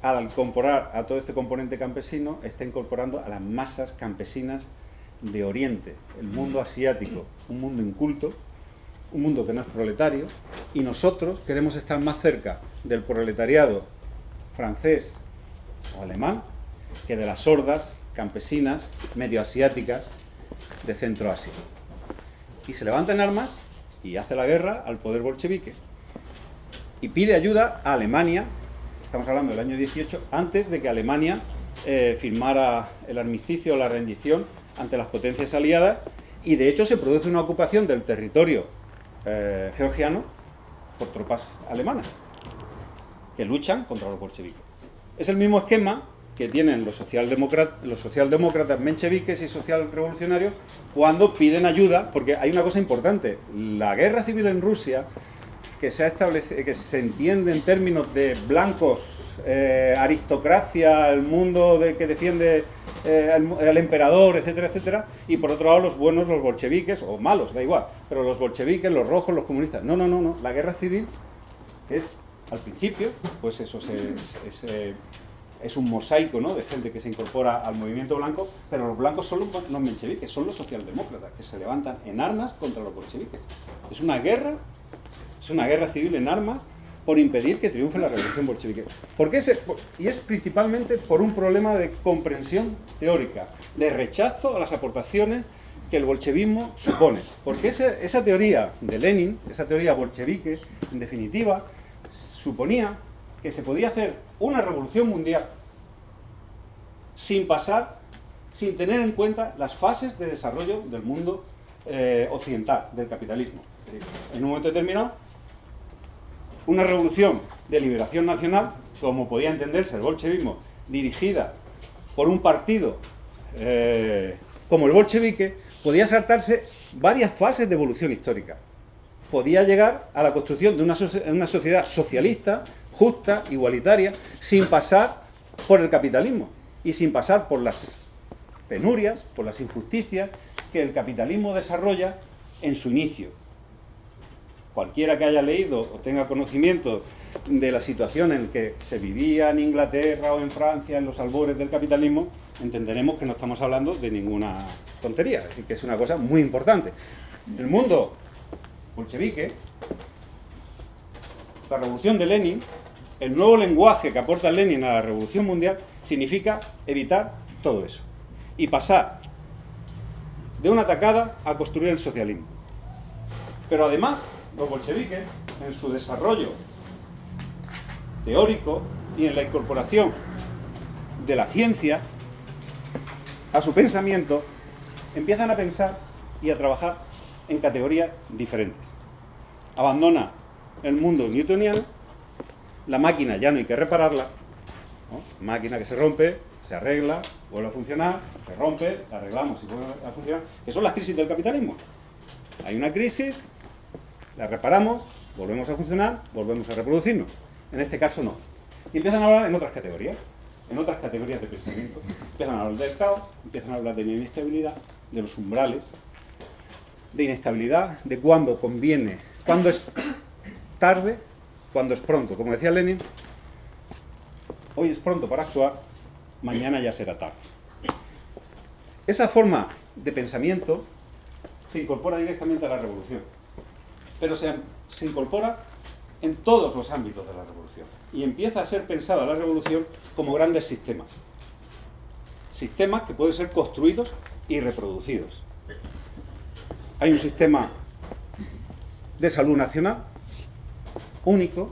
B: al incorporar a todo este componente campesino, está incorporando a las masas campesinas de Oriente, el mundo asiático, un mundo inculto, un mundo que no es proletario, y nosotros queremos estar más cerca del proletariado francés o alemán que de las hordas campesinas medioasiáticas de Centro Asia. Y se levanta en armas y hace la guerra al poder bolchevique y pide ayuda a Alemania. Estamos hablando del año 18, antes de que Alemania firmara el armisticio o la rendición ante las potencias aliadas, y de hecho se produce una ocupación del territorio georgiano por tropas alemanas que luchan contra los bolcheviques. Es el mismo esquema que tienen los socialdemócratas mencheviques y socialrevolucionarios cuando piden ayuda, porque hay una cosa importante: la guerra civil en Rusia, que se ha establecido, que se entiende en términos de blancos, aristocracia, el mundo que defiende el emperador, etcétera, etcétera, y por otro lado los buenos, los bolcheviques, o malos, da igual, pero los bolcheviques, los rojos, los comunistas. No, la guerra civil es, al principio, pues eso es un mosaico, ¿no?, de gente que se incorpora al movimiento blanco, pero los blancos son los mencheviques, son los socialdemócratas, que se levantan en armas contra los bolcheviques. Es una guerra civil en armas por impedir que triunfe la revolución bolchevique. Y es principalmente por un problema de comprensión teórica, de rechazo a las aportaciones que el bolchevismo supone. Porque esa teoría de Lenin, esa teoría bolchevique, en definitiva, suponía que se podía hacer una revolución mundial sin tener en cuenta las fases de desarrollo del mundo occidental del capitalismo. En un momento determinado, una revolución de liberación nacional, como podía entenderse el bolchevismo, dirigida por un partido como el bolchevique, podía saltarse varias fases de evolución histórica. Podía llegar a la construcción de una sociedad socialista, justa, igualitaria, sin pasar por el capitalismo y sin pasar por las penurias, por las injusticias que el capitalismo desarrolla en su inicio. Cualquiera que haya leído o tenga conocimiento de la situación en que se vivía en Inglaterra o en Francia en los albores del capitalismo, entenderemos que no estamos hablando de ninguna tontería, es decir, que es una cosa muy importante. El mundo bolchevique, la revolución de Lenin, el nuevo lenguaje que aporta Lenin a la revolución mundial, significa evitar todo eso y pasar de una tacada a construir el socialismo. Pero además, los bolcheviques, en su desarrollo teórico y en la incorporación de la ciencia a su pensamiento, empiezan a pensar y a trabajar en categorías diferentes. Abandona el mundo newtoniano, la máquina ya no hay que repararla, ¿no? Máquina que se rompe, se arregla, vuelve a funcionar, se rompe, la arreglamos y vuelve a funcionar, que son las crisis del capitalismo. Hay una crisis, la reparamos, volvemos a funcionar, volvemos a reproducirnos. En este caso no. Y empiezan a hablar en otras categorías de pensamiento. Empiezan a hablar del caos, empiezan a hablar de la inestabilidad, de los umbrales, de inestabilidad, de cuándo conviene, cuándo es tarde, cuándo es pronto. Como decía Lenin, hoy es pronto para actuar, mañana ya será tarde. Esa forma de pensamiento se incorpora directamente a la revolución, pero se incorpora en todos los ámbitos de la revolución y empieza a ser pensada la revolución como grandes sistemas. Sistemas que pueden ser construidos y reproducidos. Hay un sistema de salud nacional único,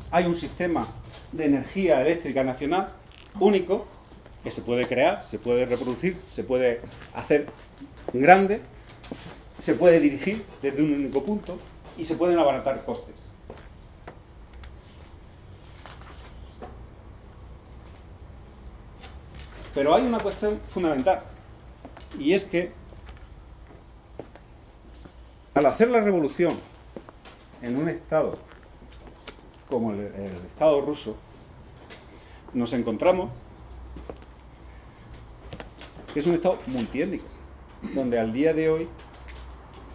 B: hay un sistema de energía eléctrica nacional único, que se puede crear, se puede reproducir, se puede hacer grande, se puede dirigir desde un único punto y se pueden abaratar costes. Pero hay una cuestión fundamental, y es que al hacer la revolución en un estado como el estado ruso, nos encontramos que es un estado multiétnico, donde al día de hoy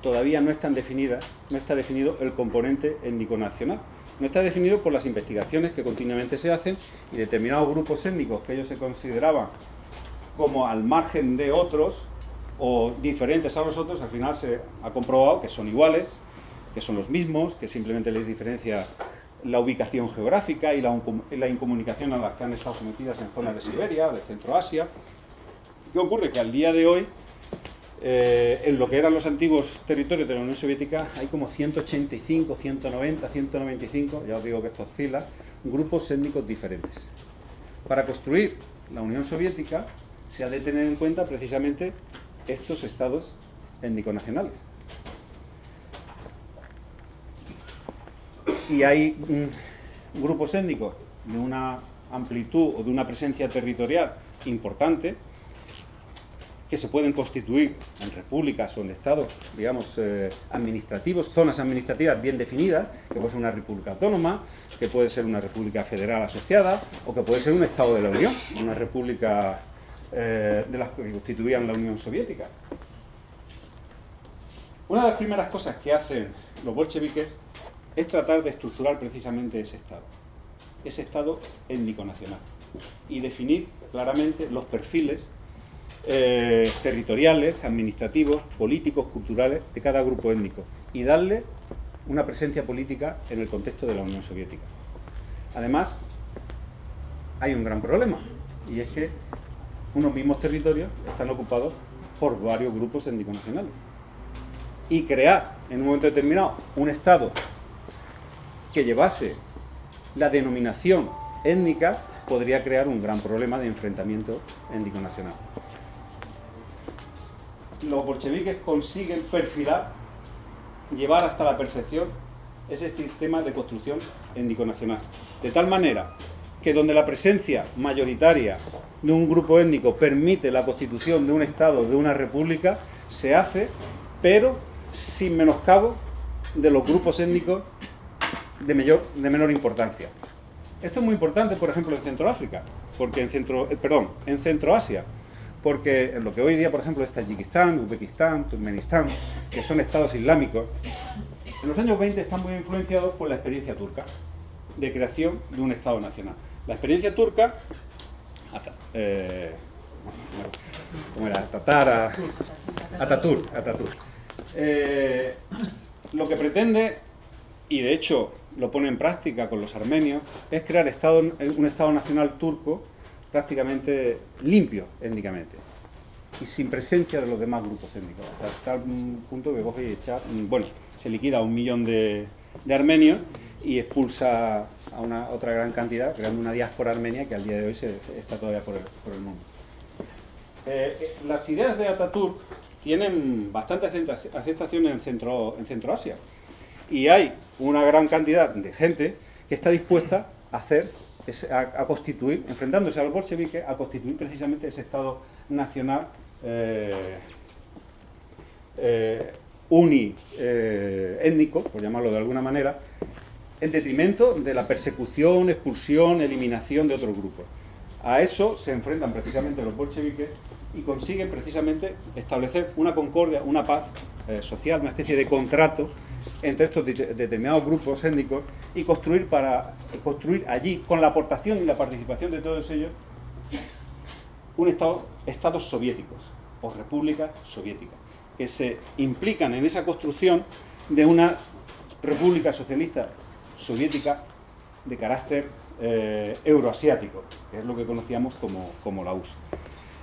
B: todavía no está definido el componente étnico nacional. No está definido por las investigaciones que continuamente se hacen y determinados grupos étnicos que ellos se consideraban como al margen de otros o diferentes a los otros, al final se ha comprobado que son iguales, que son los mismos, que simplemente les diferencia la ubicación geográfica y la incomunicación a las que han estado sometidas en zonas de Siberia, de Centroasia. ¿Qué ocurre? Que al día de hoy, en lo que eran los antiguos territorios de la Unión Soviética, hay como 185, 190, 195, ya os digo que esto oscila, grupos étnicos diferentes. Para construir la Unión Soviética se ha de tener en cuenta precisamente estos estados étnico-nacionales. Y hay grupos étnicos de una amplitud o de una presencia territorial importante que se pueden constituir en repúblicas o en estados, digamos, administrativos, zonas administrativas bien definidas, que puede ser una república autónoma, que puede ser una república federal asociada, o que puede ser un estado de la Unión, una república de las que constituían la Unión Soviética. Una de las primeras cosas que hacen los bolcheviques es tratar de estructurar precisamente ese estado étnico-nacional, y definir claramente los perfiles territoriales, administrativos, políticos, culturales de cada grupo étnico y darle una presencia política en el contexto de la Unión Soviética. Además, hay un gran problema, y es que unos mismos territorios están ocupados por varios grupos étnico-nacionales. Y crear en un momento determinado un Estado que llevase la denominación étnica podría crear un gran problema de enfrentamiento étnico-nacional. los bolcheviques consiguen perfilar, llevar hasta la perfección ese sistema de construcción étnico-nacional. De tal manera que donde la presencia mayoritaria de un grupo étnico permite la constitución de un Estado, de una república, se hace, pero sin menoscabo de los grupos étnicos de menor importancia. Esto es muy importante, por ejemplo, en Centroáfrica, porque en Centroasia, porque en lo que hoy día, por ejemplo, es Tayikistán, Uzbekistán, Turkmenistán, que son estados islámicos, en los años 20 están muy influenciados por la experiencia turca de creación de un Estado nacional. La experiencia turca, ¿cómo era? Ataturk. Lo que pretende, y de hecho lo pone en práctica con los armenios, es crear un Estado nacional turco prácticamente limpio étnicamente y sin presencia de los demás grupos étnicos, hasta tal punto que coge y echa, se liquida a 1 millón de armenios y expulsa a otra gran cantidad, creando una diáspora armenia que al día de hoy está todavía por el mundo. Las ideas de Ataturk tienen bastante aceptación en Centroasia, y hay una gran cantidad de gente que está dispuesta a constituir, enfrentándose a los bolcheviques, a constituir precisamente ese Estado nacional étnico, por llamarlo de alguna manera, en detrimento de la persecución, expulsión, eliminación de otros grupos. A eso se enfrentan precisamente los bolcheviques y consiguen precisamente establecer una concordia, una paz social, una especie de contrato entre estos determinados grupos étnicos y construir allí, con la aportación y la participación de todos ellos, estados soviéticos o repúblicas soviéticas, que se implican en esa construcción de una república socialista soviética de carácter euroasiático, que es lo que conocíamos como la URSS.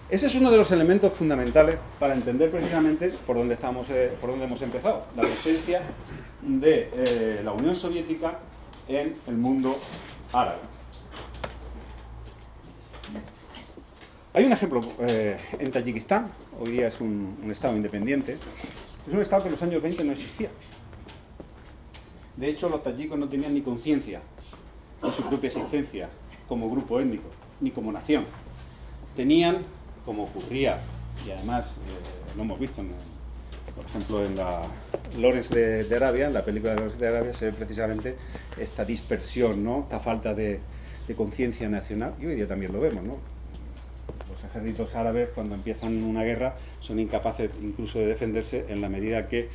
B: Ese es uno de los elementos fundamentales para entender precisamente por dónde hemos empezado, la presencia de la Unión Soviética en el mundo árabe. Hay un ejemplo en Tayikistán, hoy día es un estado independiente, es un estado que en los años 20 no existía. De hecho, los tayikos no tenían ni conciencia de su propia existencia como grupo étnico, ni como nación. Tenían, como ocurría, y además lo hemos visto, por ejemplo, en la Lawrence de Arabia, en la película de Lawrence de Arabia, se ve precisamente esta dispersión, ¿no? Esta falta de conciencia nacional, y hoy día también lo vemos, ¿no? Los ejércitos árabes, cuando empiezan una guerra, son incapaces incluso de defenderse en la medida que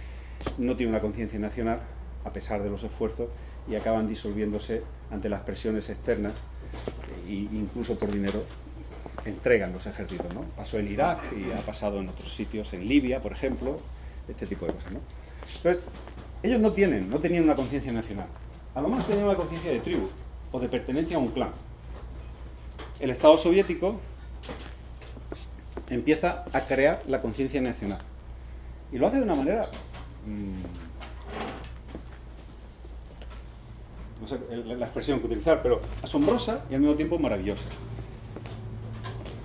B: no tienen una conciencia nacional, a pesar de los esfuerzos, y acaban disolviéndose ante las presiones externas e incluso por dinero entregan los ejércitos, ¿no? Pasó en Irak y ha pasado en otros sitios, en Libia, por ejemplo, este tipo de cosas, ¿no? Entonces, ellos no tenían una conciencia nacional. A lo más tenían una conciencia de tribu o de pertenencia a un clan. El Estado soviético empieza a crear la conciencia nacional y lo hace de una manera no sé la expresión que utilizar, pero asombrosa y al mismo tiempo maravillosa.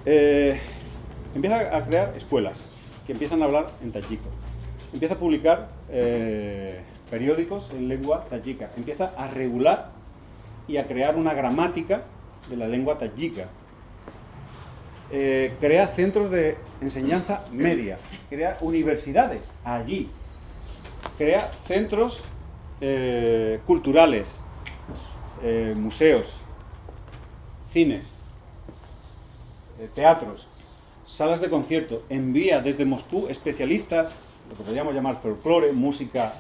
B: Empieza a crear escuelas que empiezan a hablar en tayiko, empieza a publicar periódicos en lengua tayika, empieza a regular y a crear una gramática de la lengua tayika, crea centros de enseñanza media, crea universidades allí, crea centros culturales, museos, cines, teatros, salas de concierto, envía desde Moscú especialistas, lo que podríamos llamar folclore, música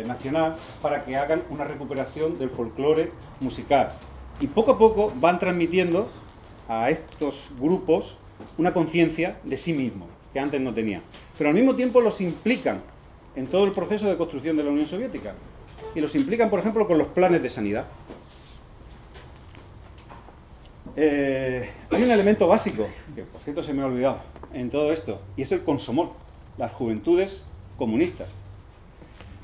B: nacional, para que hagan una recuperación del folclore musical. Y poco a poco van transmitiendo a estos grupos una conciencia de sí mismos, que antes no tenían. Pero al mismo tiempo los implican en todo el proceso de construcción de la Unión Soviética. Y los implican, por ejemplo, con los planes de sanidad. Hay un elemento básico, que por cierto se me ha olvidado, en todo esto, y es el Komsomol, las juventudes comunistas.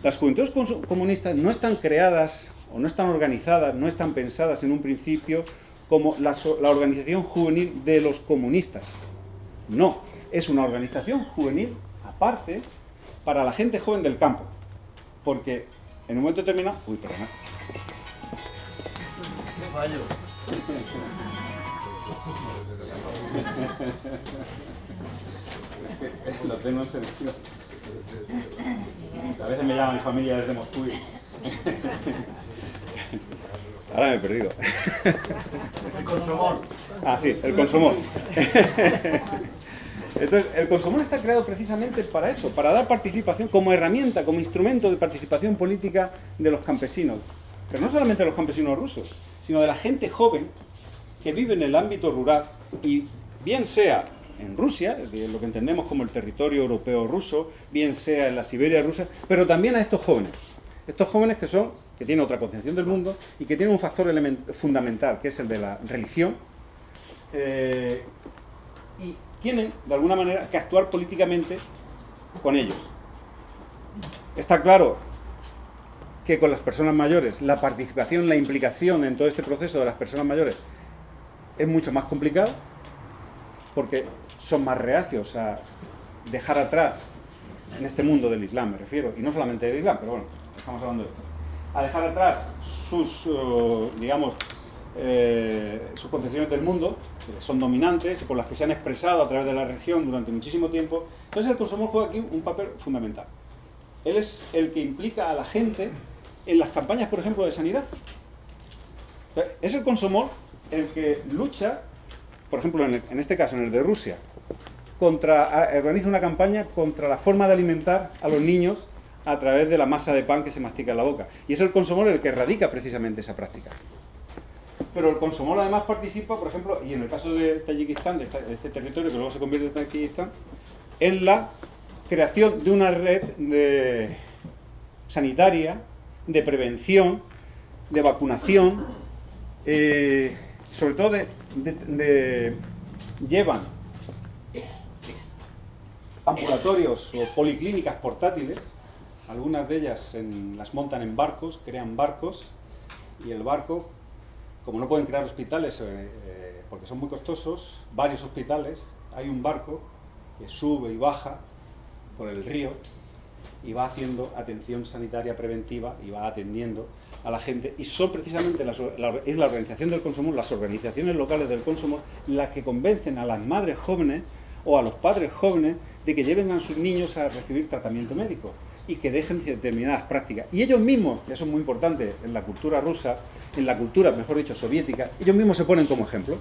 B: Las juventudes comunistas no están creadas, o no están organizadas, no están pensadas en un principio como la organización juvenil de los comunistas. No, es una organización juvenil aparte para la gente joven del campo. Porque en un momento determinado... Uy, perdona.
D: No fallo.
B: Es que lo tengo en selección. A veces me llama mi familia desde Moscú. Ahora me he perdido.
D: El consomol.
B: Ah, sí, el consomol. Entonces, el consomol está creado precisamente para eso, para dar participación como herramienta, como instrumento de participación política de los campesinos. Pero no solamente de los campesinos rusos, sino de la gente joven que vive en el ámbito rural y bien sea en Rusia, lo que entendemos como el territorio europeo ruso, bien sea en la Siberia rusa, pero también a estos jóvenes que tienen otra concepción del mundo y que tienen un factor fundamental, que es el de la religión, y tienen, de alguna manera, que actuar políticamente con ellos. Está claro que con las personas mayores, la participación, la implicación en todo este proceso de las personas mayores es mucho más complicado, porque son más reacios a dejar atrás, en este mundo del Islam me refiero, y no solamente del Islam, pero bueno, estamos hablando de esto, a dejar atrás sus, sus concepciones del mundo, que son dominantes y por las que se han expresado a través de la región durante muchísimo tiempo. Entonces el consomol juega aquí un papel fundamental. Él es el que implica a la gente en las campañas, por ejemplo, de sanidad. Entonces, es el consomol el que lucha, por ejemplo, en este caso, en el de Rusia, organiza una campaña contra la forma de alimentar a los niños a través de la masa de pan que se mastica en la boca. Y es el consomol el que erradica precisamente esa práctica. Pero el consomol además participa, por ejemplo, y en el caso de Tayikistán, de este territorio que luego se convierte en Tayikistán, en la creación de una red sanitaria, de prevención, de vacunación, sobre todo llevan ambulatorios o policlínicas portátiles, algunas de ellas las montan en barcos, crean barcos, y el barco, como no pueden crear hospitales porque son muy costosos, varios hospitales, hay un barco que sube y baja por el río y va haciendo atención sanitaria preventiva y va atendiendo a la gente, y son precisamente es la organización del consomol, las organizaciones locales del consomol, las que convencen a las madres jóvenes o a los padres jóvenes de que lleven a sus niños a recibir tratamiento médico y que dejen determinadas prácticas. Y ellos mismos, que eso es muy importante en la cultura rusa, en la cultura, mejor dicho, soviética, ellos mismos se ponen como ejemplo.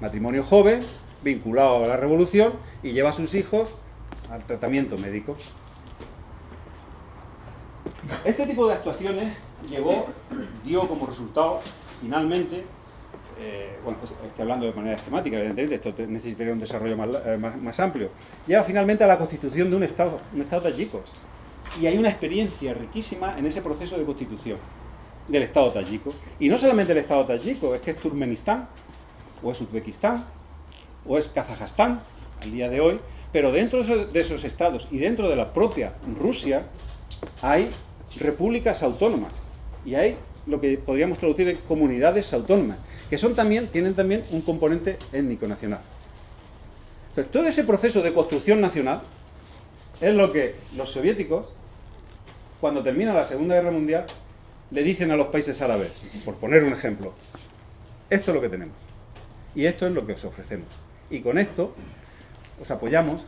B: Matrimonio joven, vinculado a la revolución, y lleva a sus hijos al tratamiento médico. Este tipo de actuaciones dio como resultado, finalmente, estoy hablando de manera esquemática, evidentemente, esto necesitaría un desarrollo más amplio, lleva finalmente a la constitución de un Estado tayiko. Y hay una experiencia riquísima en ese proceso de constitución del Estado tayiko. Y no solamente el Estado tayiko, es que es Turkmenistán, o es Uzbekistán, o es Kazajstán, al día de hoy, pero dentro de esos estados y dentro de la propia Rusia hay repúblicas autónomas y hay lo que podríamos traducir en comunidades autónomas, que tienen también un componente étnico nacional. Entonces, todo ese proceso de construcción nacional es lo que los soviéticos, cuando termina la Segunda Guerra Mundial, le dicen a los países árabes, por poner un ejemplo: esto es lo que tenemos y esto es lo que os ofrecemos, y con esto os apoyamos,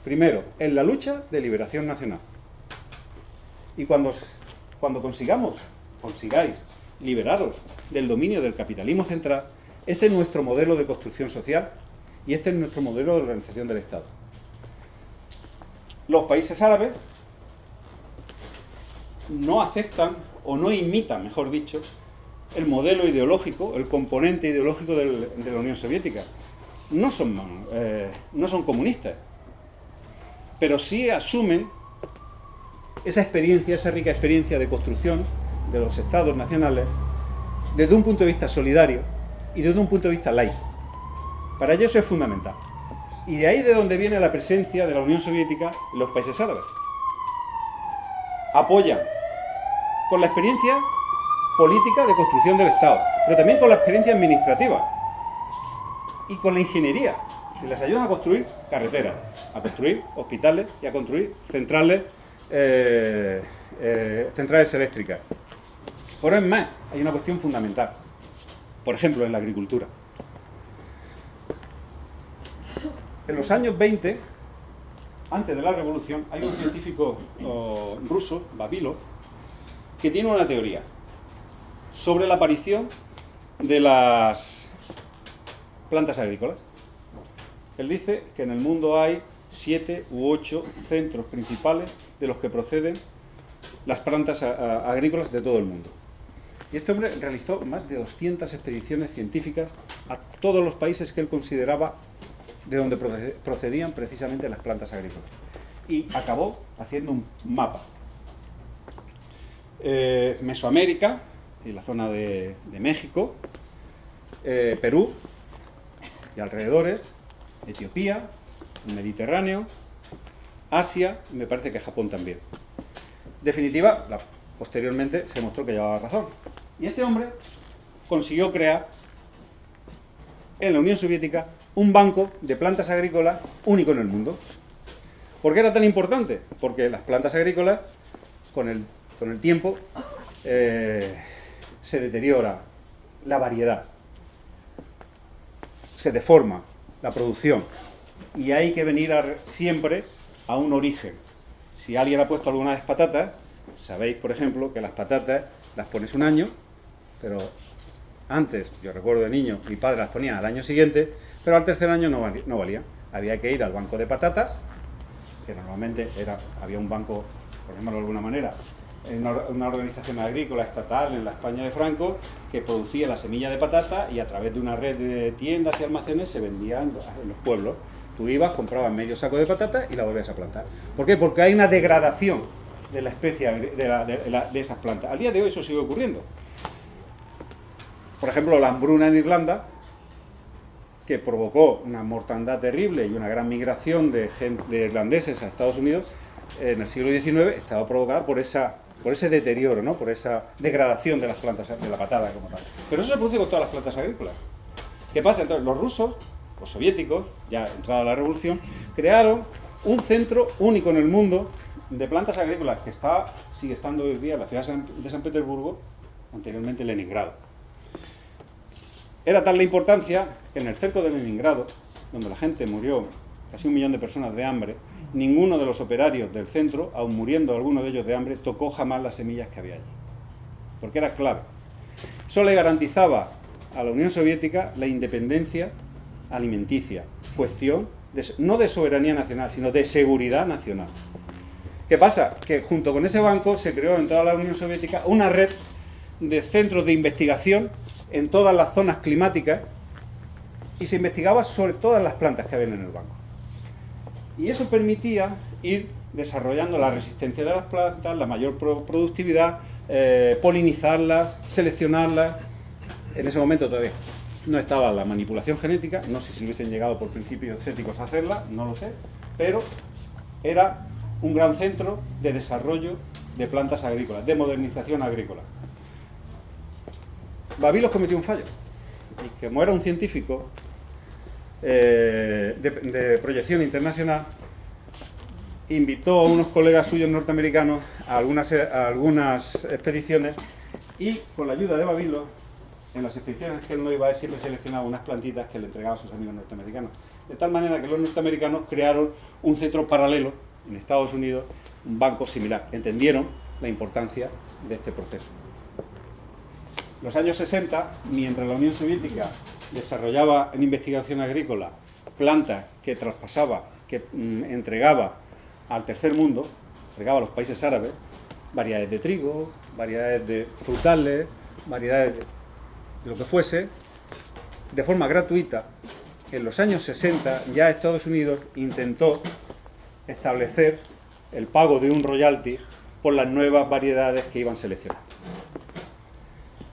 B: primero, en la lucha de liberación nacional, y cuando consigáis liberaros del dominio del capitalismo central, este es nuestro modelo de construcción social y este es nuestro modelo de organización del Estado. Los países árabes no aceptan, o no imitan, mejor dicho, el modelo ideológico, el componente ideológico de la Unión Soviética. No son comunistas, pero sí asumen esa experiencia, esa rica experiencia de construcción de los estados nacionales desde un punto de vista solidario y desde un punto de vista laico. Para ellos es fundamental. Y de ahí de donde viene la presencia de la Unión Soviética en los países árabes. Apoyan con la experiencia política de construcción del Estado, pero también con la experiencia administrativa y con la ingeniería Si les ayudan a construir carreteras, a construir hospitales y a construir centrales eléctricas. Pero es más, hay una cuestión fundamental. Por ejemplo, en la agricultura. En los años 20, antes de la revolución, hay un científico ruso, Vavilov, que tiene una teoría sobre la aparición de las plantas agrícolas. Él dice que en el mundo hay 7 u 8 centros principales de los que proceden las plantas agrícolas de todo el mundo. Y este hombre realizó más de 200 expediciones científicas a todos los países que él consideraba de donde procedían precisamente las plantas agrícolas. Y acabó haciendo un mapa. Mesoamérica, y la zona de México, Perú y alrededores, Etiopía, el Mediterráneo, Asia, y me parece que Japón también. En definitiva, posteriormente se mostró que llevaba razón. Y este hombre consiguió crear en la Unión Soviética un banco de plantas agrícolas único en el mundo. ¿Por qué era tan importante? Porque las plantas agrícolas, con el tiempo, se deteriora la variedad, se deforma la producción, y hay que venir siempre a un origen. Si alguien ha puesto alguna vez patatas, sabéis, por ejemplo, que las patatas las pones un año, pero antes, yo recuerdo de niño, mi padre las ponía al año siguiente, pero al tercer año no valía. Había que ir al banco de patatas, que normalmente había un banco, por llamarlo de alguna manera, una organización agrícola estatal en la España de Franco, que producía la semilla de patata y a través de una red de tiendas y almacenes se vendían en los pueblos. Tú ibas, comprabas medio saco de patata y la volvías a plantar. ¿Por qué? Porque hay una degradación de la especie de esas plantas. Al día de hoy eso sigue ocurriendo. Por ejemplo, la hambruna en Irlanda, que provocó una mortandad terrible y una gran migración de irlandeses a Estados Unidos en el siglo XIX, estaba provocada por ese deterioro, ¿no? Por esa degradación de las plantas, de la patata como tal. Pero eso se produce con todas las plantas agrícolas. ¿Qué pasa? Entonces, los rusos, los soviéticos, ya entrada la revolución, crearon un centro único en el mundo de plantas agrícolas que sigue estando hoy día en la ciudad de San Petersburgo, anteriormente Leningrado. Era tal la importancia que en el cerco de Leningrado, donde la gente murió, casi 1 millón de personas de hambre, ninguno de los operarios del centro, aun muriendo alguno de ellos de hambre, tocó jamás las semillas que había allí, porque era clave. Eso le garantizaba a la Unión Soviética la independencia alimenticia, cuestión no de soberanía nacional, sino de seguridad nacional. ¿Qué pasa? Que junto con ese banco se creó en toda la Unión Soviética una red de centros de investigación en todas las zonas climáticas y se investigaba sobre todas las plantas que había en el banco. Y eso permitía ir desarrollando la resistencia de las plantas, la mayor productividad, polinizarlas, seleccionarlas. En ese momento todavía no estaba la manipulación genética, no sé si hubiesen llegado por principios éticos a hacerla, no lo sé, pero era un gran centro de desarrollo de plantas agrícolas, de modernización agrícola. Vavilov cometió un fallo, y como era un científico de proyección internacional, invitó a unos colegas suyos norteamericanos a algunas expediciones, y con la ayuda de Vavilov, en las expediciones que él no iba, él siempre seleccionaba unas plantitas que le entregaba a sus amigos norteamericanos. De tal manera que los norteamericanos crearon un centro paralelo en Estados Unidos, un banco similar. Entendieron la importancia de este proceso. Los años 60, mientras la Unión Soviética desarrollaba en investigación agrícola plantas que traspasaba, que entregaba al tercer mundo, entregaba a los países árabes, variedades de trigo, variedades de frutales, variedades de lo que fuese, de forma gratuita, en los años 60 ya Estados Unidos intentó establecer el pago de un royalty por las nuevas variedades que iban seleccionando.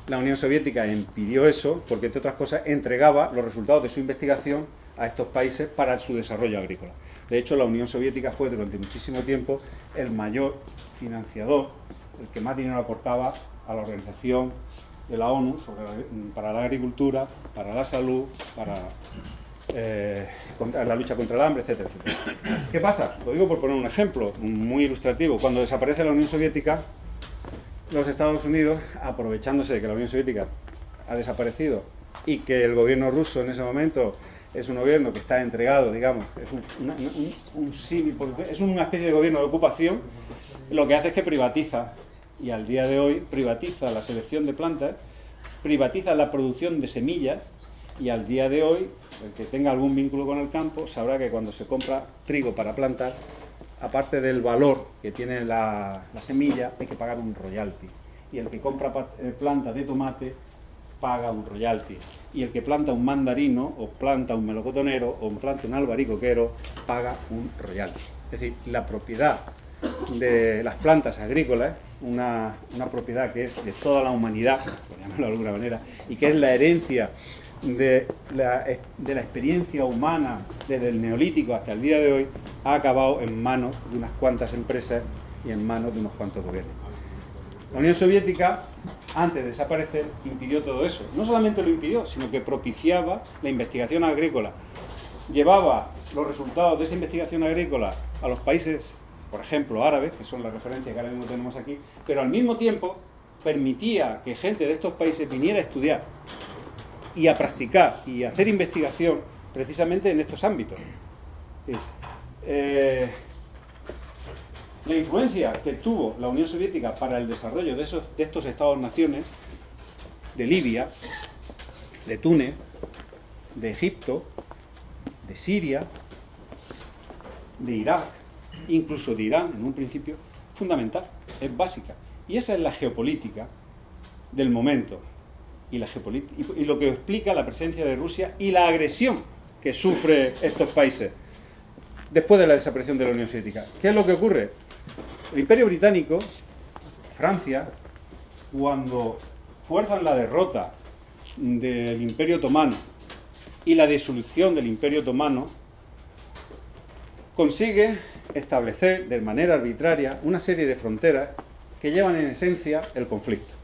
B: La Unión Soviética impidió eso porque, entre otras cosas, entregaba los resultados de su investigación a estos países para su desarrollo agrícola. De hecho, la Unión Soviética fue durante muchísimo tiempo el mayor financiador, el que más dinero aportaba a la organización de la ONU para la agricultura, para la salud, para la lucha contra el hambre, etcétera, etcétera. ¿Qué pasa? Lo digo por poner un ejemplo muy ilustrativo. Cuando desaparece la Unión Soviética, los Estados Unidos, aprovechándose de que la Unión Soviética ha desaparecido y que el gobierno ruso en ese momento es un gobierno que está entregado, digamos, es una especie de gobierno de ocupación, lo que hace es que privatiza, y al día de hoy privatiza la selección de plantas, privatiza la producción de semillas, y al día de hoy, el que tenga algún vínculo con el campo, sabrá que cuando se compra trigo para plantar, aparte del valor que tiene la semilla, hay que pagar un royalty. Y el que compra planta de tomate paga un royalty. Y el que planta un mandarino, o planta un melocotonero, o planta un albaricoquero, paga un royalty. Es decir, la propiedad de las plantas agrícolas, una propiedad que es de toda la humanidad, por llamarlo de alguna manera, y que es la herencia de la experiencia humana desde el Neolítico hasta el día de hoy, ha acabado en manos de unas cuantas empresas y en manos de unos cuantos gobiernos. La Unión Soviética, antes de desaparecer, impidió todo eso. No solamente lo impidió, sino que propiciaba la investigación agrícola. Llevaba los resultados de esa investigación agrícola a los países, por ejemplo, árabes, que son las referencias que ahora mismo tenemos aquí, pero al mismo tiempo permitía que gente de estos países viniera a estudiar y a practicar y a hacer investigación precisamente en estos ámbitos. La influencia que tuvo la Unión Soviética para el desarrollo de estos Estados-naciones, de Libia, de Túnez, de Egipto, de Siria, de Irak, incluso de Irán en un principio, fundamental, es básica. Y esa es la geopolítica del momento y lo que explica la presencia de Rusia y la agresión que sufre estos países después de la desaparición de la Unión Soviética. ¿Qué es lo que ocurre? El Imperio Británico, Francia, cuando fuerzan la derrota del Imperio Otomano y la disolución del Imperio Otomano, consigue establecer de manera arbitraria una serie de fronteras que llevan en esencia el conflicto,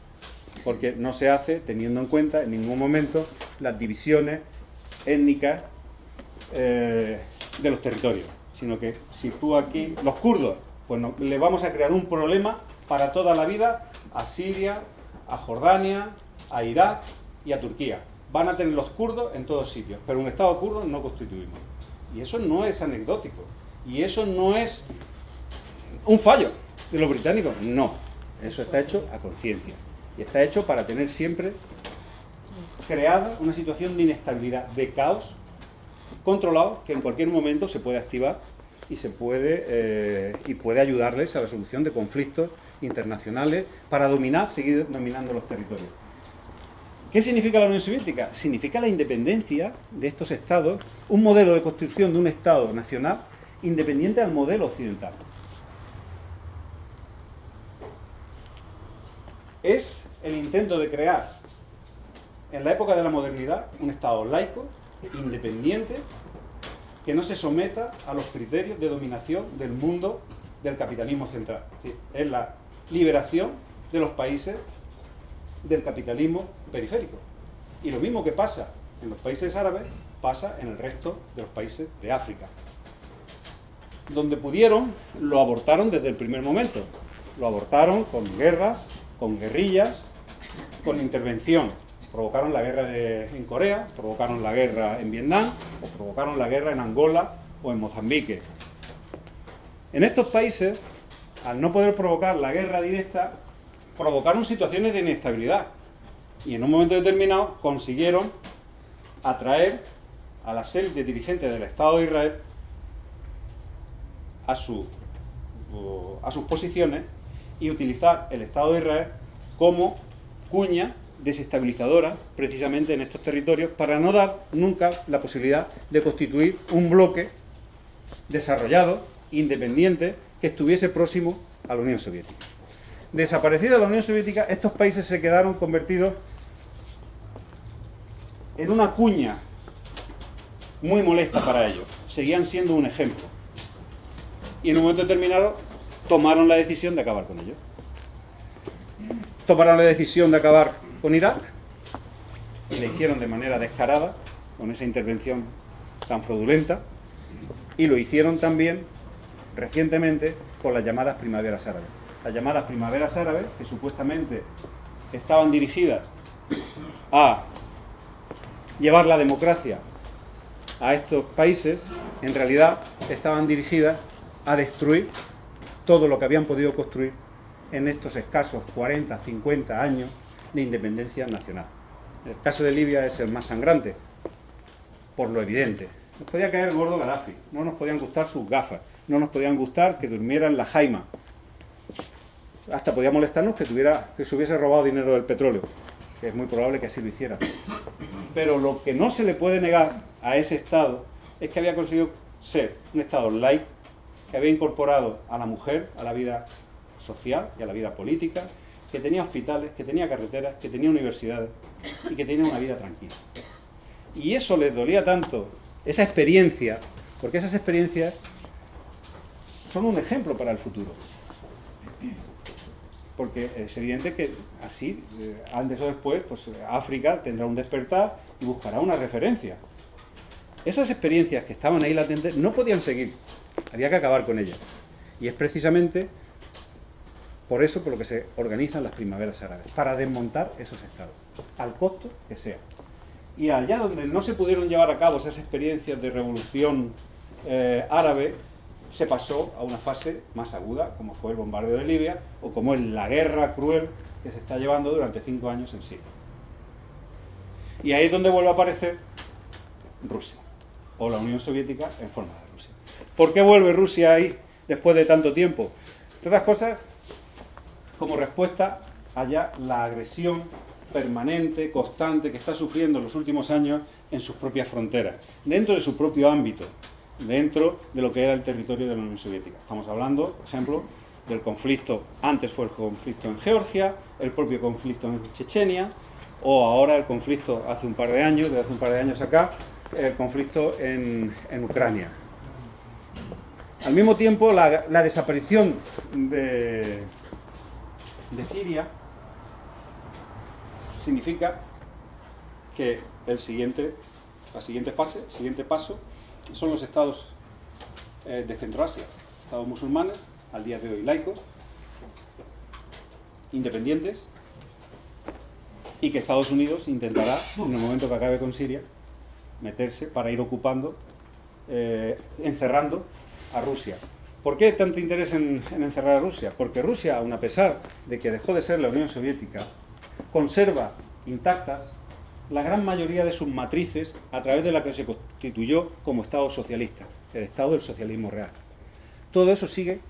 B: porque no se hace teniendo en cuenta en ningún momento las divisiones étnicas de los territorios, sino que si tú aquí, los kurdos, pues no, le vamos a crear un problema para toda la vida a Siria, a Jordania, a Irak y a Turquía. Van a tener los kurdos en todos sitios, pero un Estado kurdo no constituimos. Y eso no es anecdótico. Y eso no es un fallo de los británicos. No. Eso está hecho a conciencia. Y está hecho para tener siempre creada una situación de inestabilidad, de caos controlado, que en cualquier momento se puede activar y puede ayudarles a la solución de conflictos internacionales para seguir dominando los territorios. ¿Qué significa la Unión Soviética? Significa la independencia de estos estados, un modelo de construcción de un estado nacional independiente al modelo occidental. Es el intento de crear, en la época de la modernidad, un estado laico, independiente, que no se someta a los criterios de dominación del mundo del capitalismo central. Es decir, es la liberación de los países del capitalismo periférico. Y lo mismo que pasa en los países árabes, pasa en el resto de los países de África. Donde pudieron, lo abortaron desde el primer momento. Lo abortaron con guerras, con guerrillas, con intervención. Provocaron la guerra en Corea, provocaron la guerra en Vietnam, o provocaron la guerra en Angola o en Mozambique. En estos países, al no poder provocar la guerra directa, provocaron situaciones de inestabilidad. Y en un momento determinado consiguieron atraer a las élites dirigentes del Estado de Israel a sus posiciones y utilizar el Estado de Israel como cuña desestabilizadora precisamente en estos territorios para no dar nunca la posibilidad de constituir un bloque desarrollado, independiente, que estuviese próximo a la Unión Soviética. Desaparecida la Unión Soviética, estos países se quedaron convertidos en una cuña muy molesta para ellos. Seguían siendo un ejemplo. Y en un momento determinado tomaron la decisión de acabar con ellos. Tomaron la decisión de acabar con Irak y la hicieron de manera descarada, con esa intervención tan fraudulenta, y lo hicieron también recientemente con las llamadas primaveras árabes. Las llamadas primaveras árabes, que supuestamente estaban dirigidas a llevar la democracia a estos países, en realidad estaban dirigidas a destruir todo lo que habían podido construir en estos escasos 40, 50 años de independencia nacional. El caso de Libia es el más sangrante, por lo evidente. Nos podía caer gordo Gaddafi, no nos podían gustar sus gafas, no nos podían gustar que durmiera en la jaima. Hasta podía molestarnos que se hubiese robado dinero del petróleo, que es muy probable que así lo hiciera. Pero lo que no se le puede negar a ese Estado es que había conseguido ser un Estado laico, que había incorporado a la mujer a la vida social y a la vida política, que tenía hospitales, que tenía carreteras, que tenía universidades y que tenía una vida tranquila. Y eso les dolía tanto, esa experiencia, porque esas experiencias son un ejemplo para el futuro. Porque es evidente que así, antes o después, pues África tendrá un despertar y buscará una referencia. Esas experiencias que estaban ahí latentes no podían seguir, había que acabar con ellas. Y es precisamente por eso por lo que se organizan las primaveras árabes, para desmontar esos estados, al costo que sea. Y allá donde no se pudieron llevar a cabo esas experiencias de revolución árabe, se pasó a una fase más aguda, como fue el bombardeo de Libia, o como es la guerra cruel que se está llevando durante 5 años en Siria. Y ahí es donde vuelve a aparecer Rusia, o la Unión Soviética en forma de Rusia. ¿Por qué vuelve Rusia ahí después de tanto tiempo? Entre otras cosas, como respuesta a ya la agresión permanente, constante, que está sufriendo en los últimos años en sus propias fronteras, dentro de su propio ámbito, dentro de lo que era el territorio de la Unión Soviética. Estamos hablando, por ejemplo, del conflicto, antes fue el conflicto en Georgia, el propio conflicto en Chechenia, o ahora el conflicto desde hace un par de años acá, el conflicto en Ucrania. Al mismo tiempo, la desaparición de Siria significa que la siguiente fase, el siguiente paso, son los estados de Centroasia, estados musulmanes, al día de hoy laicos, independientes, y que Estados Unidos intentará, en el momento que acabe con Siria, meterse para ir ocupando, encerrando a Rusia. ¿Por qué tanto interés en encerrar a Rusia? Porque Rusia, aun a pesar de que dejó de ser la Unión Soviética, conserva intactas la gran mayoría de sus matrices a través de la que se constituyó como Estado socialista, el Estado del socialismo real. Todo eso sigue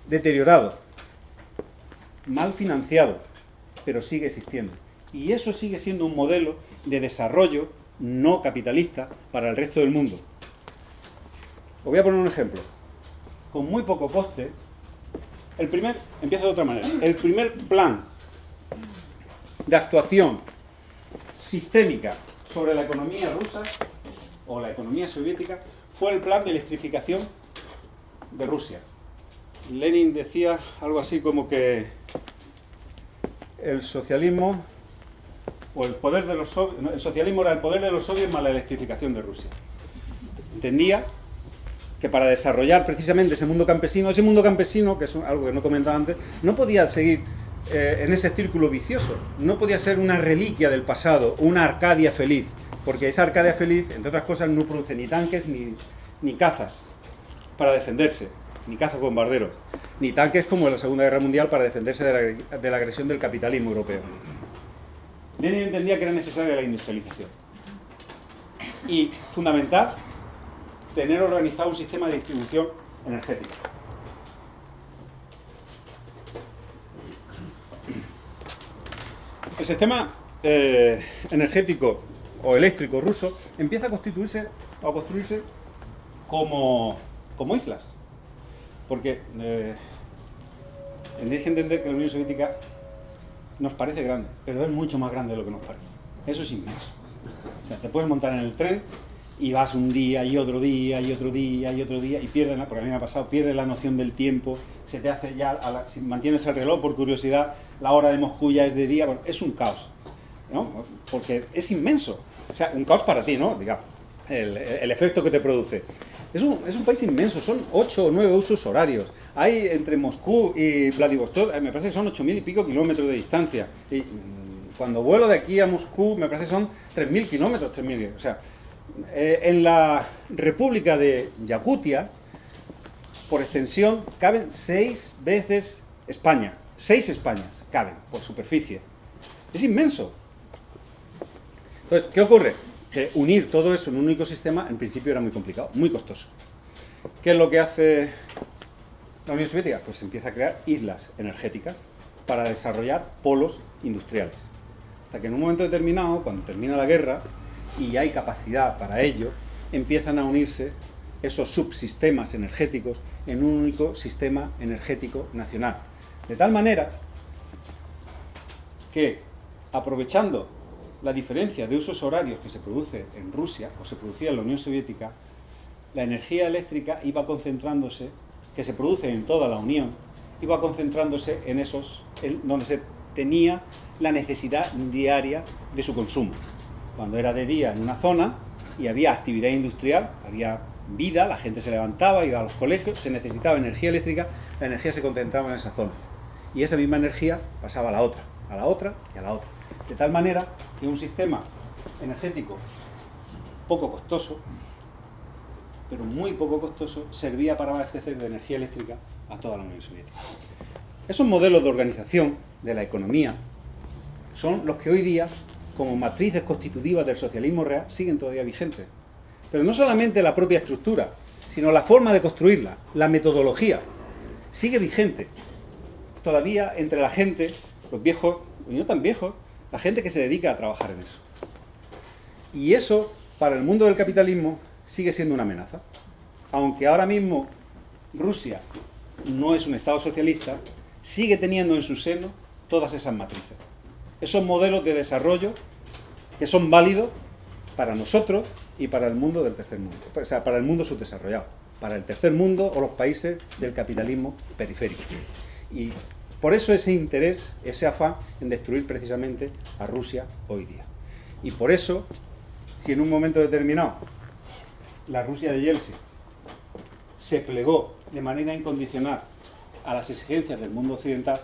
B: deteriorado, mal financiado, pero sigue existiendo. Y eso sigue siendo un modelo de desarrollo no capitalista para el resto del mundo. Os voy a poner un ejemplo. Con muy poco coste, empieza de otra manera. El primer plan de actuación sistémica sobre la economía rusa o la economía soviética fue el plan de electrificación de Rusia. Lenin decía algo así como que el socialismo o el poder de los el socialismo era el poder de los soviets más la electrificación de Rusia. Entendía que para desarrollar precisamente ese mundo campesino, que es algo que no comentaba antes, no podía seguir en ese círculo vicioso, no podía ser una reliquia del pasado, una Arcadia feliz, porque esa Arcadia feliz, entre otras cosas, no produce ni tanques ni cazas para defenderse, ni cazas bombarderos, ni tanques como en la Segunda Guerra Mundial para defenderse de la agresión del capitalismo europeo. Lenin entendía que era necesaria la industrialización y, fundamental, tener organizado un sistema de distribución energética. El sistema energético o eléctrico ruso empieza a construirse como islas, porque tenéis que entender que la Unión Soviética nos parece grande, pero es mucho más grande de lo que nos parece. Eso es inmenso. O sea, te puedes montar en el tren y vas un día y otro día y otro día y otro día y pierdes, porque a mí me ha pasado, pierdes la noción del tiempo, se te hace ya, si mantienes el reloj por curiosidad, la hora de Moscú ya es de día, bueno, es un caos, ¿no? Porque es inmenso, o sea, un caos para ti, ¿no? Digamos, el efecto que te produce. Es un país inmenso, son 8 o 9 usos horarios. Hay entre Moscú y Vladivostok, me parece que son 8.000 y pico kilómetros de distancia. Y cuando vuelo de aquí a Moscú, me parece que son 3.000 kilómetros, 3.000. O sea, en la República de Yakutia, por extensión, caben 6 veces España. 6 Españas caben por superficie. Es inmenso. Entonces, ¿qué ocurre? Que unir todo eso en un único sistema, en principio era muy complicado, muy costoso. ¿Qué es lo que hace la Unión Soviética? Pues empieza a crear islas energéticas para desarrollar polos industriales. Hasta que en un momento determinado, cuando termina la guerra y hay capacidad para ello, empiezan a unirse esos subsistemas energéticos en un único sistema energético nacional. De tal manera que, aprovechando la diferencia de usos horarios que se produce en Rusia o se producía en la Unión Soviética, la energía eléctrica iba concentrándose, que se produce en toda la Unión, iba concentrándose en esos, donde se tenía la necesidad diaria de su consumo. Cuando era de día en una zona y había actividad industrial, había vida, la gente se levantaba, iba a los colegios, se necesitaba energía eléctrica, la energía se concentraba en esa zona. Y esa misma energía pasaba a la otra y a la otra. De tal manera que un sistema energético poco costoso, pero muy poco costoso, servía para abastecer de energía eléctrica a toda la Unión Soviética. Esos modelos de organización de la economía son los que hoy día, como matrices constitutivas del socialismo real, siguen todavía vigentes. Pero no solamente la propia estructura, sino la forma de construirla, la metodología, sigue vigente. Todavía entre la gente, los viejos, y no tan viejos, la gente que se dedica a trabajar en eso. Y eso, para el mundo del capitalismo, sigue siendo una amenaza. Aunque ahora mismo Rusia no es un Estado socialista, sigue teniendo en su seno todas esas matrices. Esos modelos de desarrollo que son válidos para nosotros y para el mundo del tercer mundo. O sea, para el mundo subdesarrollado, para el tercer mundo o los países del capitalismo periférico. Y por eso ese interés, ese afán en destruir precisamente a Rusia hoy día. Y por eso, si en un momento determinado la Rusia de Yeltsin se plegó de manera incondicional a las exigencias del mundo occidental,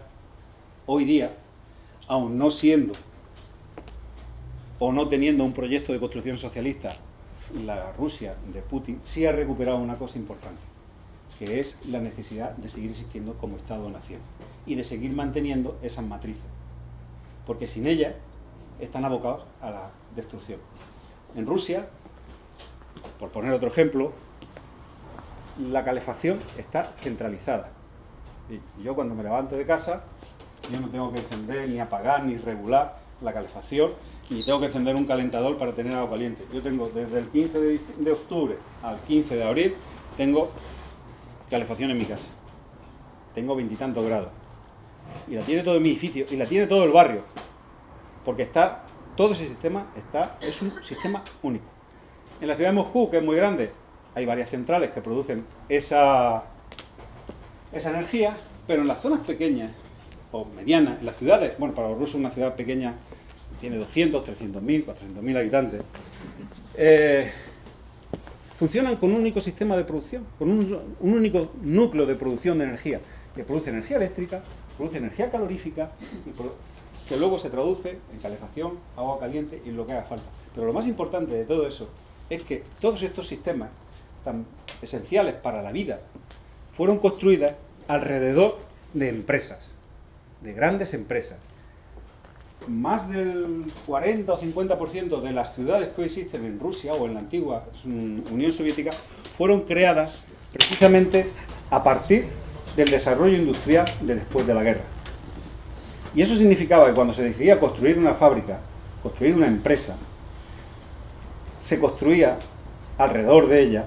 B: hoy día, aun no siendo o no teniendo un proyecto de construcción socialista, la Rusia de Putin sí ha recuperado una cosa importante, que es la necesidad de seguir existiendo como Estado-nación y de seguir manteniendo esas matrices, porque sin ellas están abocados a la destrucción. En Rusia, por poner otro ejemplo, la calefacción está centralizada. Y yo cuando me levanto de casa, yo no tengo que encender, ni apagar, ni regular la calefacción, ni tengo que encender un calentador para tener agua caliente. Yo tengo desde el 15 de octubre al 15 de abril, tengo calefacción en mi casa. Tengo 20 y tantos grados. Y la tiene todo mi edificio, y la tiene todo el barrio. Porque todo ese sistema es un sistema único. En la ciudad de Moscú, que es muy grande, hay varias centrales que producen esa energía, pero en las zonas pequeñas o medianas, en las ciudades, bueno, para los rusos una ciudad pequeña tiene 200, 300.000, 400.000 habitantes, funcionan con un único sistema de producción, con un único núcleo de producción de energía, que produce energía eléctrica, produce energía calorífica, que luego se traduce en calefacción, agua caliente y lo que haga falta. Pero lo más importante de todo eso es que todos estos sistemas tan esenciales para la vida fueron construidas alrededor de empresas, de grandes empresas. Más del 40 o 50% de las ciudades que hoy existen en Rusia o en la antigua Unión Soviética fueron creadas precisamente a partir del desarrollo industrial de después de la guerra. Y eso significaba que cuando se decidía construir una fábrica, construir una empresa, se construía alrededor de ella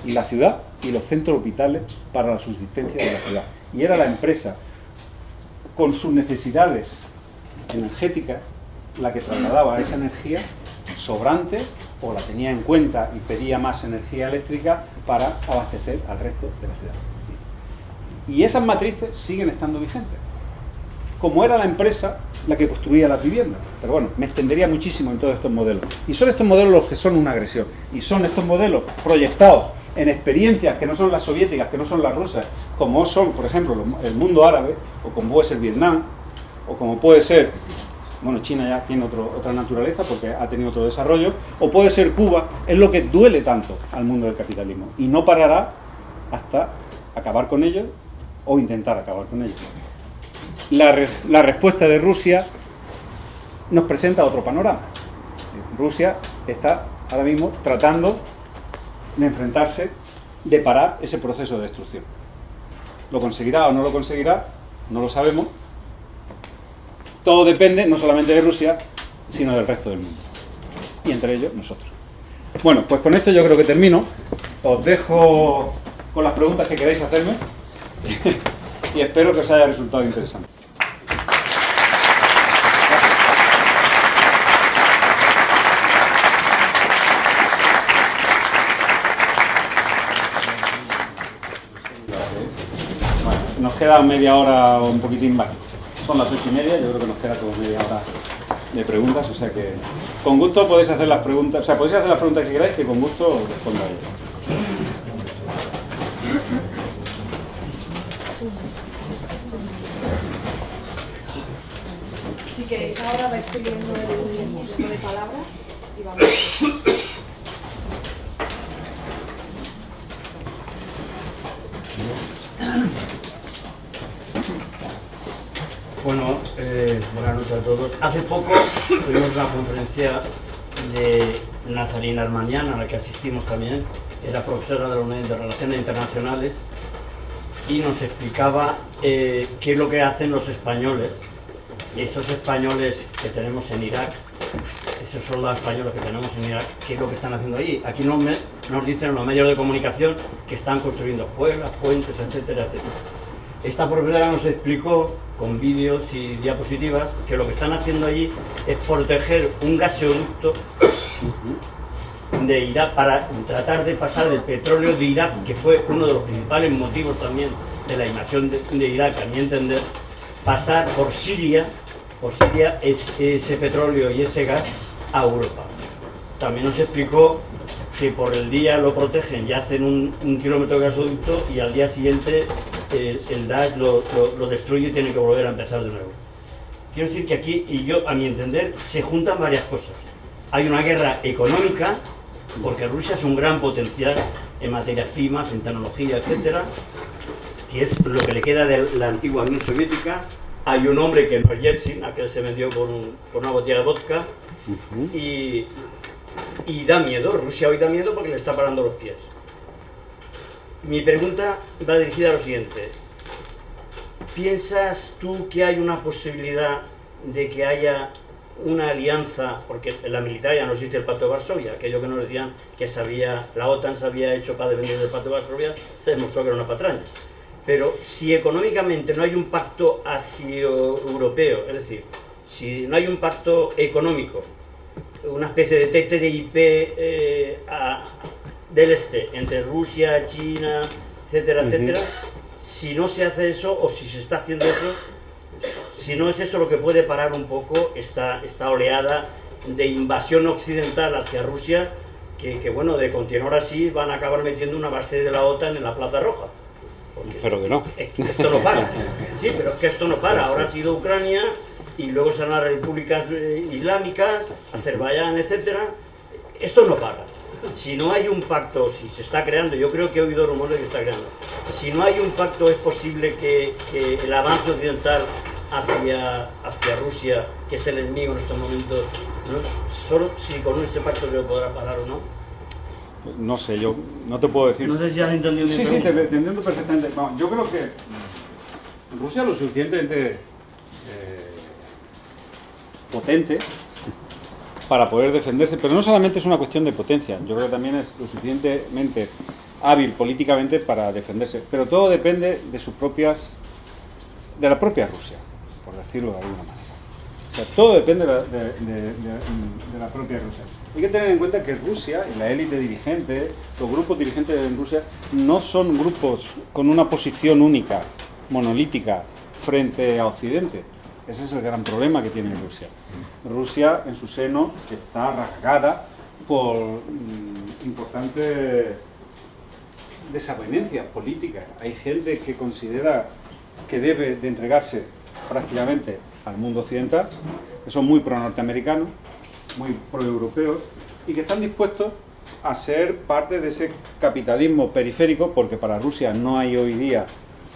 B: la ciudad y los centros vitales para la subsistencia de la ciudad. Y era la empresa, con sus necesidades energéticas, la que trasladaba esa energía sobrante o la tenía en cuenta y pedía más energía eléctrica para abastecer al resto de la ciudad. Y esas matrices siguen estando vigentes. como era la empresa la que construía las viviendas. Pero bueno, me extendería muchísimo en todos estos modelos. Y son estos modelos los que son una agresión. Y son estos modelos proyectados en experiencias que no son las soviéticas, que no son las rusas, como son, por ejemplo, el mundo árabe, o como puede ser Vietnam, o como puede ser, bueno, China ya tiene otra naturaleza porque ha tenido otro desarrollo, o puede ser Cuba, es lo que duele tanto al mundo del capitalismo. Y no parará hasta acabar con ellos o intentar acabar con ellos. La respuesta de Rusia nos presenta otro panorama. Rusia está ahora mismo tratando de enfrentarse, de parar ese proceso de destrucción. ¿Lo conseguirá o no lo conseguirá? No lo sabemos. Todo depende no solamente de Rusia, sino del resto del mundo. Y entre ellos, nosotros. Bueno, pues con esto yo creo que termino. Os dejo con las preguntas que queráis hacerme y espero que os haya resultado interesante. Bueno, nos queda media hora o un poquitín más. Son las 8:30, yo creo que nos queda como media hora de preguntas, o sea que con gusto podéis hacer las preguntas, o sea, podéis hacer las preguntas que queráis, que con gusto os respondo a ellas.
A: Si queréis ahora vais pidiendo el uso de palabra y vamos.
E: Bueno, buenas noches a todos. Hace poco tuvimos una conferencia de Nazarina Armanian, a la que asistimos también. Era profesora de la Unidad de Relaciones Internacionales y nos explicaba qué es lo que hacen los españoles. Esos españoles que tenemos en Irak, esos soldados españoles que tenemos en Irak, qué es lo que están haciendo allí. Aquí nos dicen los medios de comunicación que están construyendo escuelas, puentes, etcétera, etcétera. Esta profesora nos explicó con vídeos y diapositivas que lo que están haciendo allí es proteger un gasoducto de Irak para tratar de pasar del petróleo de Irak, que fue uno de los principales motivos también de la invasión de Irak, a mi entender, pasar por Siria ese petróleo y ese gas a Europa. También nos explicó que por el día lo protegen y hacen un kilómetro de gasoducto y al día siguiente el Daesh lo destruye y tiene que volver a empezar de nuevo. Quiero decir que aquí, y yo a mi entender, se juntan varias cosas. Hay una guerra económica, porque Rusia es un gran potencial en materias primas, en tecnología, etcétera, que es lo que le queda de la antigua Unión Soviética. Hay un hombre que no es Yeltsin, aquel se vendió por una botella de vodka, y da miedo. Rusia hoy da miedo porque le está parando los pies. Mi pregunta va dirigida a lo siguiente. ¿Piensas tú que hay una posibilidad de que haya una alianza, porque en la militar ya no existe el Pacto de Varsovia, aquello que nos decían que la OTAN se había hecho para defender del Pacto de Varsovia, se demostró que era una patraña? Pero si económicamente no hay un pacto asio-europeo, es decir, si no hay un pacto económico, una especie de TTIP del este, entre Rusia, China, etcétera, etcétera, si no se hace eso, o si se está haciendo eso, si no es eso lo que puede parar un poco esta oleada de invasión occidental hacia Rusia, que bueno, de continuar así van a acabar metiendo una base de la OTAN en la Plaza Roja.
B: Espero que no.
E: Esto no para. Sí, pero es que esto no para. Ahora ha sido Ucrania y luego serán las repúblicas islámicas, Azerbaiyán, etcétera. Esto no para. Si no hay un pacto, si se está creando, yo creo que he oído rumores de que está creando. Si no hay un pacto, es posible que el avance occidental hacia Rusia, que es el enemigo en estos momentos, ¿no? Solo si con ese pacto se lo podrá parar o no.
B: No sé, yo no te puedo decir.
E: No sé si has entendido mi pregunta.
B: Sí, te entiendo perfectamente. Vamos, yo creo que Rusia es lo suficientemente potente para poder defenderse, pero no solamente es una cuestión de potencia, yo creo que también es lo suficientemente hábil políticamente para defenderse, pero todo depende de de la propia Rusia, por decirlo de alguna manera. O sea, todo depende de la propia Rusia. Hay que tener en cuenta que Rusia y la élite dirigente, los grupos dirigentes en Rusia, no son grupos con una posición única, monolítica, frente a Occidente. Ese es el gran problema que tiene Rusia. Rusia, en su seno, está rasgada por importantes desavenencias políticas. Hay gente que considera que debe de entregarse prácticamente al mundo occidental, que son muy pro-norteamericanos, muy pro-europeos, y que están dispuestos a ser parte de ese capitalismo periférico, porque para Rusia no hay hoy día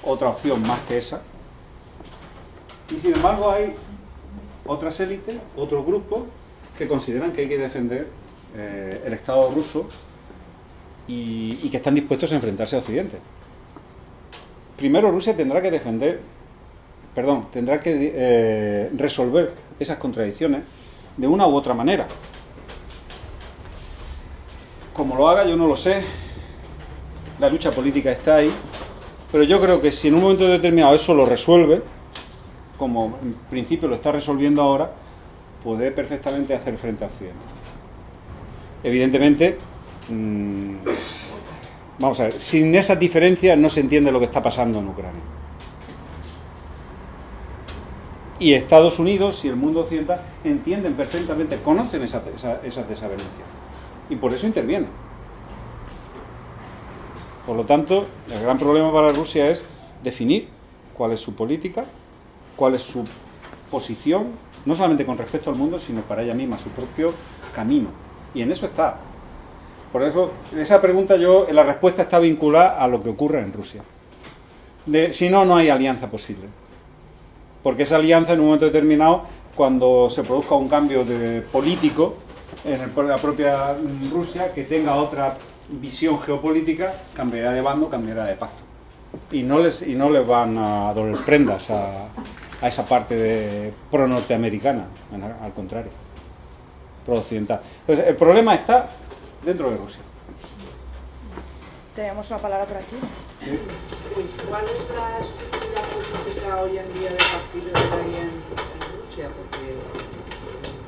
B: otra opción más que esa. Y sin embargo hay otras élites, otros grupos, que consideran que hay que defender el Estado ruso y que están dispuestos a enfrentarse a Occidente. Primero Rusia tendrá que resolver esas contradicciones de una u otra manera. Como lo haga yo no lo sé, la lucha política está ahí, pero yo creo que si en un momento determinado eso lo resuelve, como en principio lo está resolviendo ahora, puede perfectamente hacer frente a Occidente. Evidentemente, vamos a ver, sin esas diferencias no se entiende lo que está pasando en Ucrania. Y Estados Unidos y el mundo occidental entienden perfectamente, conocen esas desavenencias. Y por eso intervienen. Por lo tanto, el gran problema para Rusia es definir cuál es su política, cuál es su posición, no solamente con respecto al mundo, sino para ella misma, su propio camino. Y en eso está. Por eso, en esa pregunta la respuesta está vinculada a lo que ocurre en Rusia. Si no, no hay alianza posible. Porque esa alianza, en un momento determinado, cuando se produzca un cambio político en la propia Rusia, que tenga otra visión geopolítica, cambiará de bando, cambiará de pacto. Y no les van a doler prendas a esa parte pro-norteamericana, al contrario, pro-occidental. Entonces, el problema está dentro de Rusia.
A: Tenemos una palabra por aquí.
B: ¿Sí?
F: ¿Cuál es la estructura política hoy en día de partidos que hay en Rusia? Porque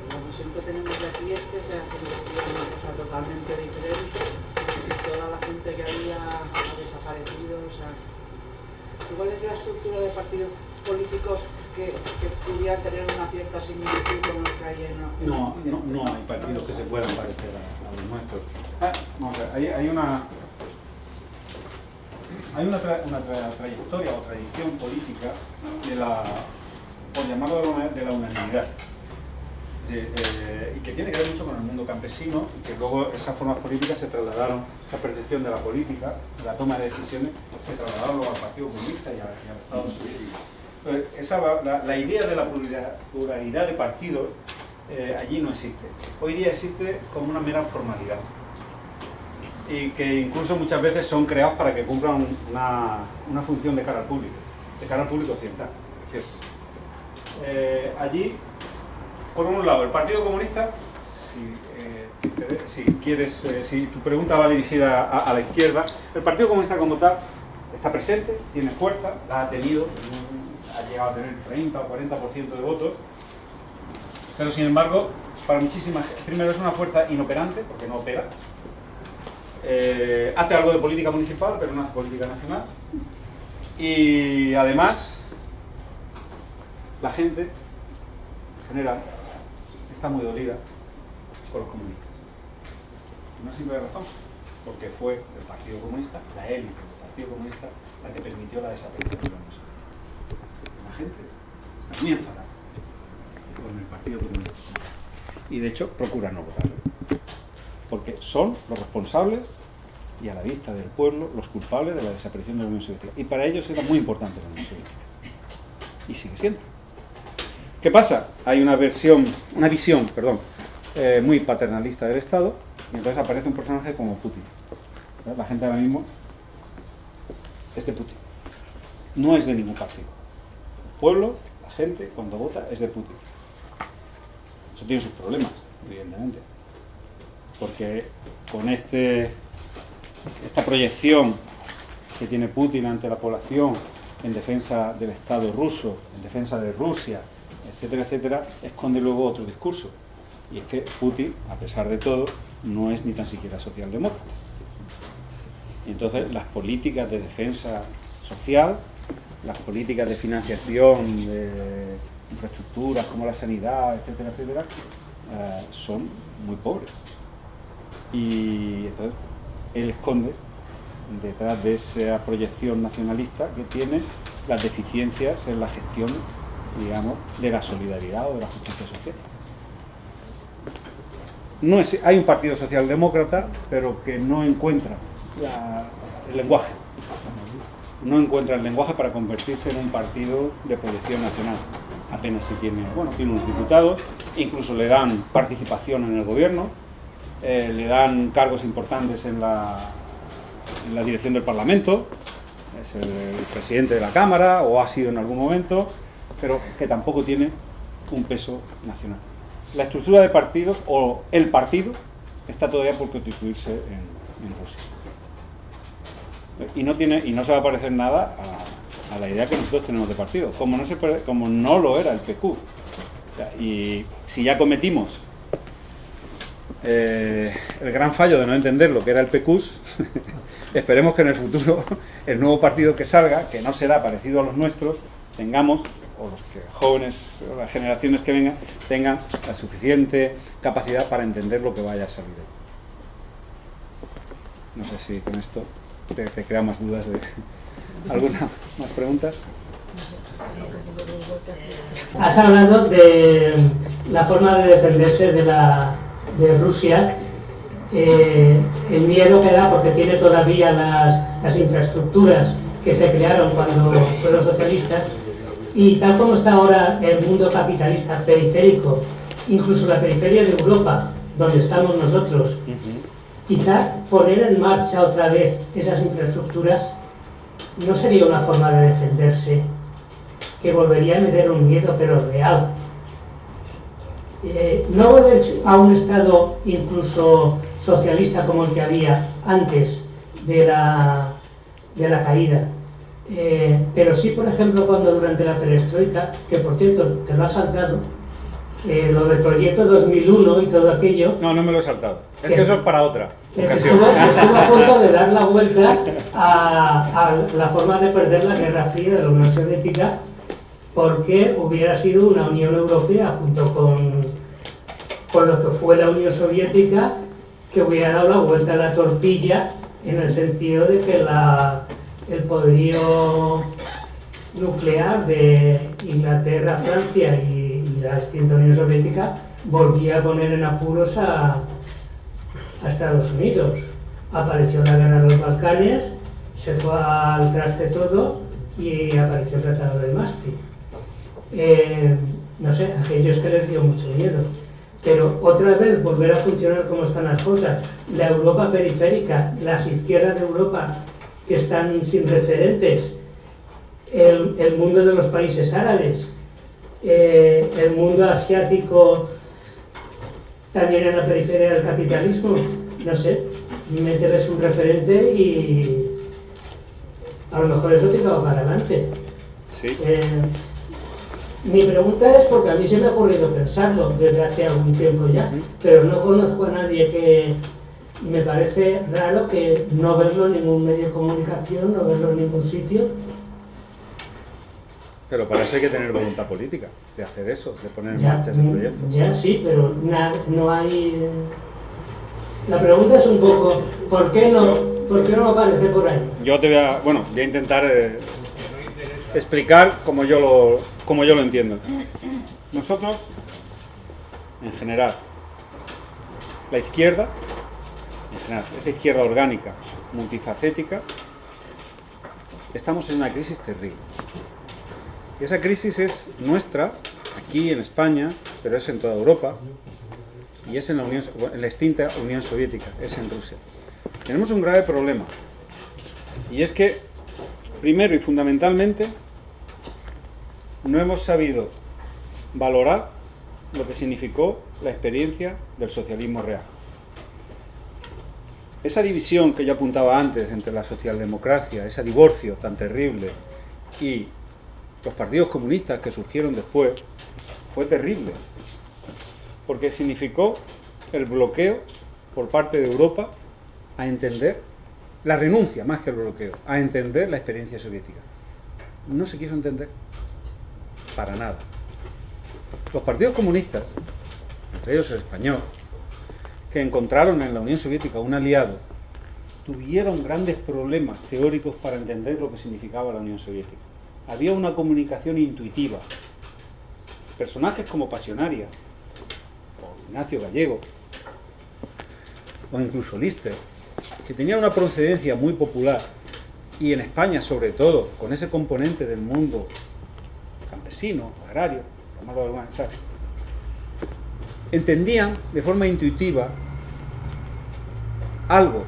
F: la visión que tenemos de aquí es que se hace una cosa totalmente diferente y toda la gente que había ha desaparecido. O sea, ¿cuál es la estructura de partidos políticos que pudieran tener una cierta similitud con los que hay en
B: No hay partidos que se puedan parecer a los nuestros. Vamos a ver, hay una trayectoria o tradición política por llamarlo de la unanimidad, y que tiene que ver mucho con el mundo campesino, y que luego esas formas políticas se trasladaron, esa percepción de la política, de la toma de decisiones, se trasladaron luego al Partido Comunista y al Estado soviético. Entonces, la idea de la pluralidad de partidos allí no existe. Hoy día existe como una mera formalidad, y que incluso muchas veces son creados para que cumplan una función de cara al público occidental, prefiero. Allí, por un lado, el Partido Comunista, si tu pregunta va dirigida a la izquierda, el Partido Comunista como tal está presente, tiene fuerza, la ha tenido, ha llegado a tener 30 o 40% de votos, pero sin embargo, para muchísimas, primero es una fuerza inoperante, porque no opera, hace algo de política municipal, pero no hace política nacional, y además la gente en general está muy dolida con los comunistas. Una simple razón, porque fue el Partido Comunista, la élite del Partido Comunista, la que permitió la desaparición de la Unión Soviética. La gente está muy enfadada con el Partido Comunista y de hecho procura no votarlo, porque son los responsables y a la vista del pueblo los culpables de la desaparición de la Unión Soviética, y para ellos era muy importante la Unión Soviética y sigue siendo. ¿Qué pasa? Hay una visión muy paternalista del Estado, y entonces aparece un personaje como Putin. La gente ahora mismo es de Putin, no es de ningún partido. El pueblo, la gente, cuando vota, es de Putin. Eso tiene sus problemas, evidentemente, porque con esta proyección que tiene Putin ante la población en defensa del Estado ruso, en defensa de Rusia, etcétera, etcétera, esconde luego otro discurso, y es que Putin, a pesar de todo, no es ni tan siquiera socialdemócrata. Y entonces las políticas de defensa social, las políticas de financiación infraestructuras como la sanidad, etcétera, etcétera, son muy pobres. Y entonces él esconde detrás de esa proyección nacionalista que tiene las deficiencias en la gestión, digamos, de la solidaridad o de la justicia social. Hay un partido socialdemócrata, pero que no encuentra el lenguaje. No encuentra el lenguaje para convertirse en un partido de proyección nacional. Apenas si tiene unos diputados, incluso le dan participación en el gobierno, le dan cargos importantes en la dirección del Parlamento, es el presidente de la Cámara o ha sido en algún momento, pero que tampoco tiene un peso nacional. La estructura de partidos o el partido está todavía por constituirse en Rusia. Y no se va a parecer nada a la idea que nosotros tenemos de partido, como no lo era el PQ. Y si ya cometimos el gran fallo de no entender lo que era el PQs, esperemos que en el futuro el nuevo partido que salga, que no será parecido a los nuestros, tengamos, o los que jóvenes, o las generaciones que vengan, tengan la suficiente capacidad para entender lo que vaya a salir de ahí. No sé si con esto te crea más dudas. ¿Alguna más preguntas?
G: Has hablado de la forma de defenderse de Rusia, el miedo que da porque tiene todavía las infraestructuras que se crearon cuando fueron socialistas, y tal como está ahora el mundo capitalista periférico, incluso la periferia de Europa, donde estamos nosotros, quizá poner en marcha otra vez esas infraestructuras no sería una forma de defenderse que volvería a meter un miedo, pero real. No volver a un estado incluso socialista como el que había antes de la caída, pero sí, por ejemplo, cuando durante la perestroika, que por cierto te lo has saltado, lo del proyecto 2001 y todo aquello.
B: No me lo he saltado. Es que eso es para otra ocasión.
G: Estuvo a punto de dar la vuelta a la forma de perder la Guerra Fría de la Unión Soviética, porque hubiera sido una Unión Europea junto con lo que fue la Unión Soviética que hubiera dado la vuelta a la tortilla, en el sentido de que el poderío nuclear de Inglaterra, Francia y la extinta Unión Soviética volvía a poner en apuros a Estados Unidos. Apareció la guerra de los Balcanes, se fue al traste todo y apareció el Tratado de Maastricht. No sé, a aquellos que les dio mucho miedo. Pero otra vez volver a funcionar como están las cosas. La Europa periférica, las izquierdas de Europa que están sin referentes, el mundo de los países árabes, el mundo asiático también en la periferia del capitalismo, no sé, meterles un referente y a lo mejor eso tiraba para adelante.
B: Sí.
G: Mi pregunta es porque a mí se me ha ocurrido pensarlo desde hace algún tiempo ya, pero no conozco a nadie que... Y me parece raro que no verlo en ningún medio de comunicación, no verlo en ningún sitio.
B: Pero para eso hay que tener voluntad política, de hacer eso, de poner en marcha ese proyecto.
G: Ya sí, pero no hay... La pregunta es un poco, ¿por qué no aparece por ahí?
B: Yo voy a intentar explicar como yo lo entiendo. Nosotros, en general, la izquierda, esa izquierda orgánica, multifacética, estamos en una crisis terrible. Y esa crisis es nuestra, aquí en España, pero es en toda Europa, y es en la extinta Unión Soviética, es en Rusia. Tenemos un grave problema, y es que, primero y fundamentalmente, no hemos sabido valorar lo que significó la experiencia del socialismo real. Esa división que yo apuntaba antes entre la socialdemocracia, ese divorcio tan terrible, y los partidos comunistas que surgieron después, fue terrible, porque significó el bloqueo por parte de Europa a entender, la renuncia más que el bloqueo, a entender la experiencia soviética. No se quiso entender, para nada. Los partidos comunistas, entre ellos el español, que encontraron en la Unión Soviética un aliado, tuvieron grandes problemas teóricos para entender lo que significaba la Unión Soviética. Había una comunicación intuitiva. Personajes como Pasionaria, o Ignacio Gallego, o incluso Lister, que tenían una procedencia muy popular, y en España sobre todo, con ese componente del mundo campesino, agrario, llamarlo de alguna manera, entendían de forma intuitiva algo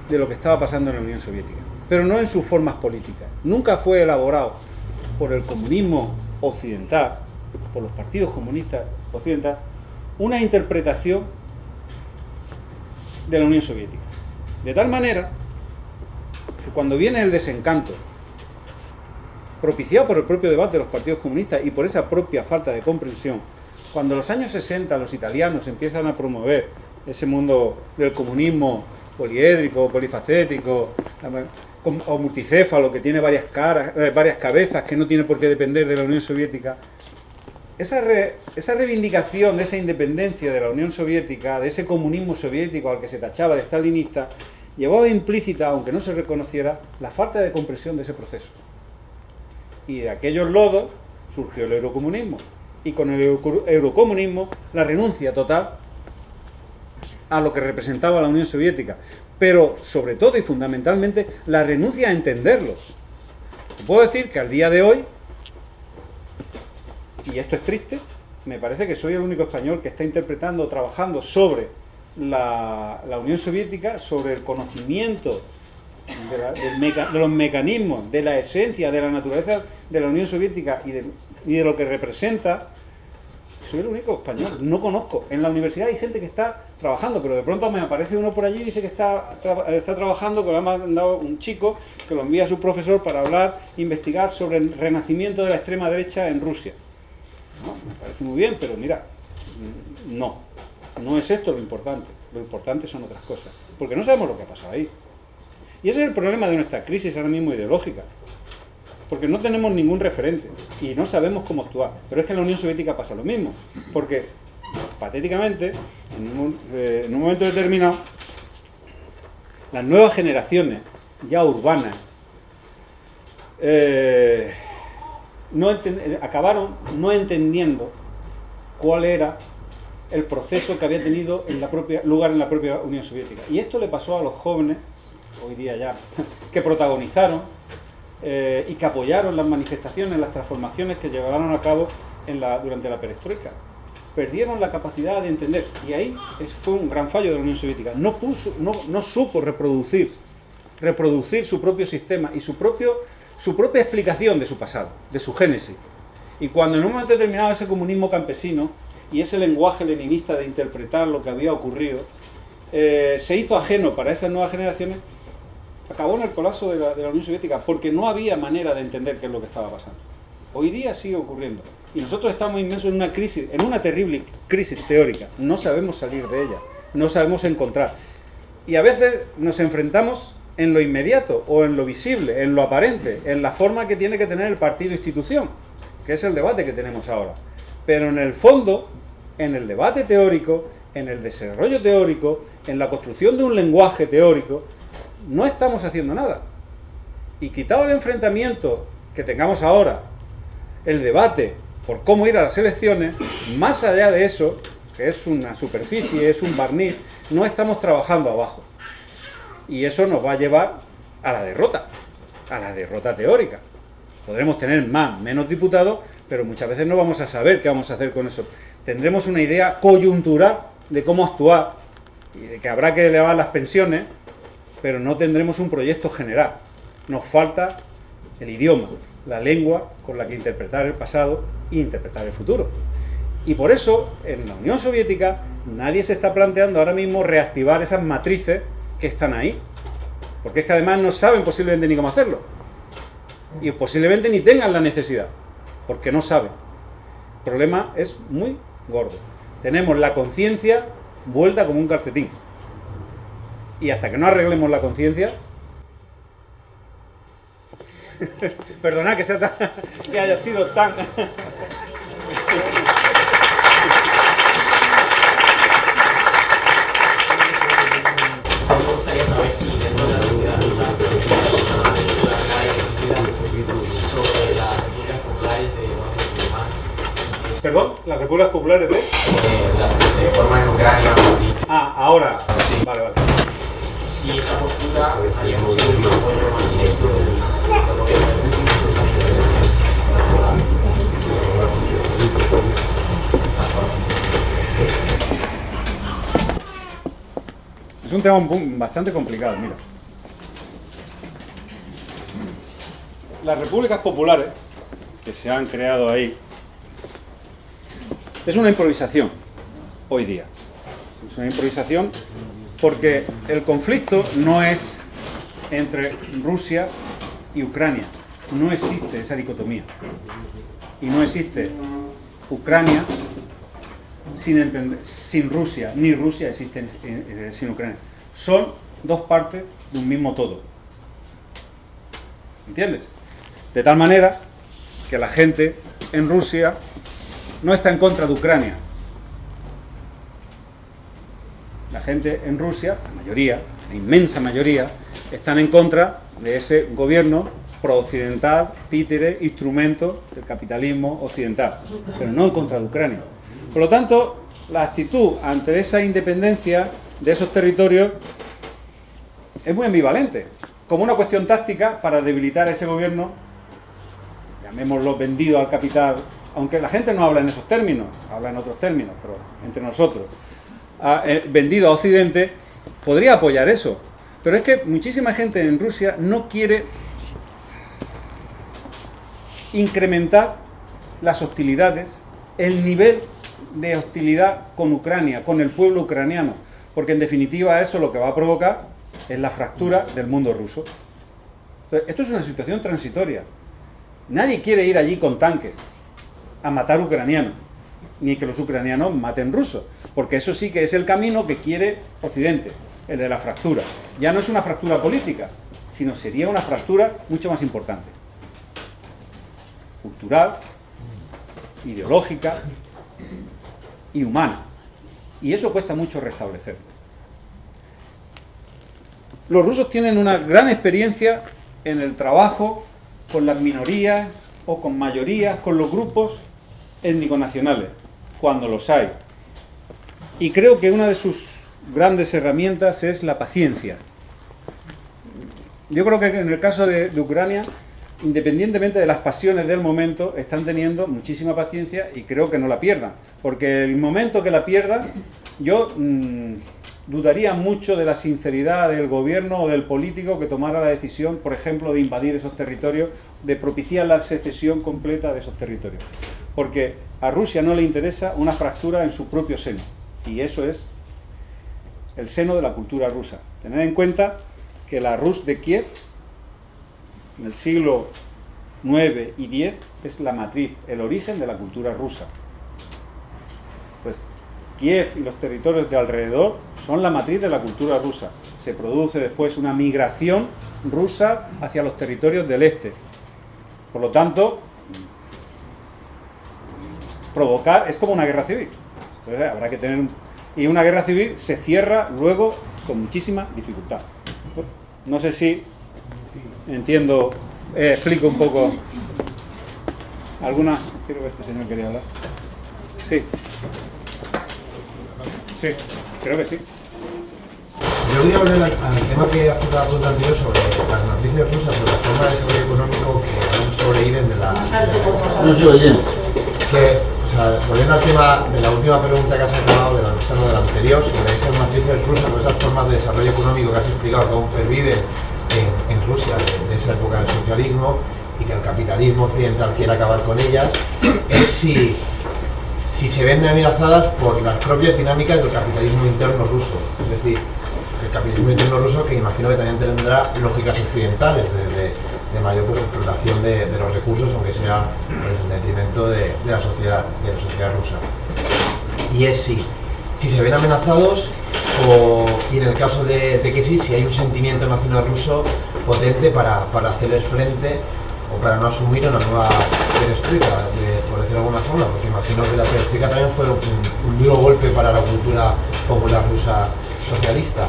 B: de lo que estaba pasando en la Unión Soviética, pero no en sus formas políticas. Nunca fue elaborado por el comunismo occidental, por los partidos comunistas occidentales, una interpretación de la Unión Soviética. De tal manera que cuando viene el desencanto, propiciado por el propio debate de los partidos comunistas y por esa propia falta de comprensión, cuando en los años 60 los italianos empiezan a promover ese mundo del comunismo poliédrico, polifacético o multicéfalo, que tiene varias cabezas, que no tiene por qué depender de la Unión Soviética, esa reivindicación de esa independencia de la Unión Soviética, de ese comunismo soviético al que se tachaba de stalinista, llevaba implícita, aunque no se reconociera, la falta de comprensión de ese proceso. Y de aquellos lodos surgió el eurocomunismo. Y con el eurocomunismo la renuncia total a lo que representaba la Unión Soviética, pero sobre todo y fundamentalmente la renuncia a entenderlo. Puedo decir que al día de hoy, y esto es triste, me parece que soy el único español que está interpretando, trabajando sobre la Unión Soviética, sobre el conocimiento de los mecanismos, de la esencia, de la naturaleza de la Unión Soviética y de lo que representa. Soy el único español, no conozco. En la universidad hay gente que está trabajando, pero de pronto me aparece uno por allí y dice que está trabajando, que lo ha mandado un chico, que lo envía a su profesor para hablar, investigar sobre el renacimiento de la extrema derecha en Rusia. No, me parece muy bien, pero mira, no es esto lo importante son otras cosas, porque no sabemos lo que ha pasado ahí. Y ese es el problema de nuestra crisis ahora mismo ideológica, porque no tenemos ningún referente y no sabemos cómo actuar. Pero es que en la Unión Soviética pasa lo mismo, porque patéticamente, en un momento determinado, las nuevas generaciones ya urbanas acabaron no entendiendo cuál era el proceso que había tenido lugar en la propia Unión Soviética. Y esto le pasó a los jóvenes, hoy día ya, que protagonizaron y que apoyaron las manifestaciones, las transformaciones que llevaron a cabo durante la perestroika. Perdieron la capacidad de entender, y ahí fue un gran fallo de la Unión Soviética. No supo reproducir su propio sistema y su propia explicación de su pasado, de su génesis. Y cuando en un momento determinado ese comunismo campesino y ese lenguaje leninista de interpretar lo que había ocurrido se hizo ajeno para esas nuevas generaciones, acabó en el colapso de la Unión Soviética, porque no había manera de entender qué es lo que estaba pasando. Hoy día sigue ocurriendo. Y nosotros estamos inmersos en una crisis, en una terrible crisis teórica. No sabemos salir de ella, no sabemos encontrar. Y a veces nos enfrentamos en lo inmediato, o en lo visible, en lo aparente, en la forma que tiene que tener el partido-institución, que es el debate que tenemos ahora. Pero en el fondo, en el debate teórico, en el desarrollo teórico, en la construcción de un lenguaje teórico, no estamos haciendo nada. Y quitado el enfrentamiento que tengamos ahora, el debate por cómo ir a las elecciones, más allá de eso, que es una superficie, es un barniz, no estamos trabajando abajo. Y eso nos va a llevar a la derrota teórica. Podremos tener más, menos diputados, pero muchas veces no vamos a saber qué vamos a hacer con eso. Tendremos una idea coyuntural de cómo actuar y de que habrá que elevar las pensiones, pero no tendremos un proyecto general. Nos falta el idioma, la lengua con la que interpretar el pasado e interpretar el futuro. Y por eso, en la Unión Soviética, nadie se está planteando ahora mismo reactivar esas matrices que están ahí. Porque es que además no saben posiblemente ni cómo hacerlo. Y posiblemente ni tengan la necesidad, porque no saben. El problema es muy gordo. Tenemos la conciencia vuelta como un calcetín. Y hasta que no arreglemos la conciencia... Perdonad que haya sido tan... repúblicas populares de...
C: las que se forman en Ucrania.
B: Ahora.
C: Sí.
B: Vale, vale.
C: Si esa postura haría posible un apoyo más directo del gobierno.
B: Es un tema bastante complicado, mira. Las repúblicas populares que se han creado ahí es una improvisación hoy día. Es una improvisación porque el conflicto no es entre Rusia y Ucrania. No existe esa dicotomía. Y no existe Ucrania sin Rusia, ni Rusia existe sin Ucrania. Son dos partes de un mismo todo. ¿Entiendes? De tal manera que la gente en Rusia no está en contra de Ucrania. La gente en Rusia, la mayoría, la inmensa mayoría, están en contra de ese gobierno pro-occidental, títere, instrumento del capitalismo occidental, pero no en contra de Ucrania. Por lo tanto, la actitud ante esa independencia de esos territorios es muy ambivalente, como una cuestión táctica para debilitar a ese gobierno, llamémoslo vendido al capital, aunque la gente no habla en esos términos, habla en otros términos, pero entre nosotros, vendido a Occidente, podría apoyar eso. Pero es que muchísima gente en Rusia no quiere incrementar las hostilidades, el nivel de hostilidad con Ucrania, con el pueblo ucraniano, porque en definitiva eso lo que va a provocar es la fractura del mundo ruso. Entonces, esto es una situación transitoria. Nadie quiere ir allí con tanques a matar ucranianos, ni que los ucranianos maten rusos, porque eso sí que es el camino que quiere Occidente, el de la fractura. Ya no es una fractura política, sino sería una fractura mucho más importante. Cultural, ideológica y humana. Y eso cuesta mucho restablecer. Los rusos tienen una gran experiencia en el trabajo con las minorías o con mayorías, con los grupos étnico-nacionales, cuando los hay. Y creo que una de sus grandes herramientas es la paciencia. Yo creo que en el caso de Ucrania, independientemente de las pasiones del momento, están teniendo muchísima paciencia y creo que no la pierdan. Porque el momento que la pierdan, yo dudaría mucho de la sinceridad del gobierno o del político que tomara la decisión, por ejemplo, de invadir esos territorios, de propiciar la secesión completa de esos territorios. Porque a Rusia no le interesa una fractura en su propio seno. Y eso es el seno de la cultura rusa. Tened en cuenta que la Rus de Kiev, en el siglo IX y X, es la matriz, el origen de la cultura rusa. Pues Kiev y los territorios de alrededor son la matriz de la cultura rusa. Se produce después una migración rusa hacia los territorios del este. Por lo tanto, provocar es como una guerra civil. Entonces habrá que tener... Y una guerra civil se cierra luego con muchísima dificultad. No sé si entiendo, explico un poco. ¿Alguna? Creo que este señor quería hablar. Sí. Sí, creo que sí.
H: Yo quería volver al tema que has tocado la pregunta anterior sobre las noticias rusas, sobre la forma de desarrollo económico que aún sobreviven de la...
E: No se oye.
H: Que, o sea, volviendo al tema de la última pregunta que has acabado, de la anterior, sobre esas matrices rusas, o esas formas de desarrollo económico que has explicado que aún perviven en Rusia de esa época del socialismo y que el capitalismo occidental quiere acabar con ellas, es si se ven amenazadas por las propias dinámicas del capitalismo interno ruso. Es decir, el capitalismo interno ruso, que imagino que también tendrá lógicas occidentales de mayor explotación de los recursos, aunque sea en detrimento de la sociedad rusa. Y es si se ven amenazados, y en el caso de que sí, si hay un sentimiento nacional ruso potente para hacerles frente o para no asumir una nueva perestroika, por decirlo de alguna forma, porque imagino que la perestroika también fue un duro golpe para la cultura popular rusa socialista.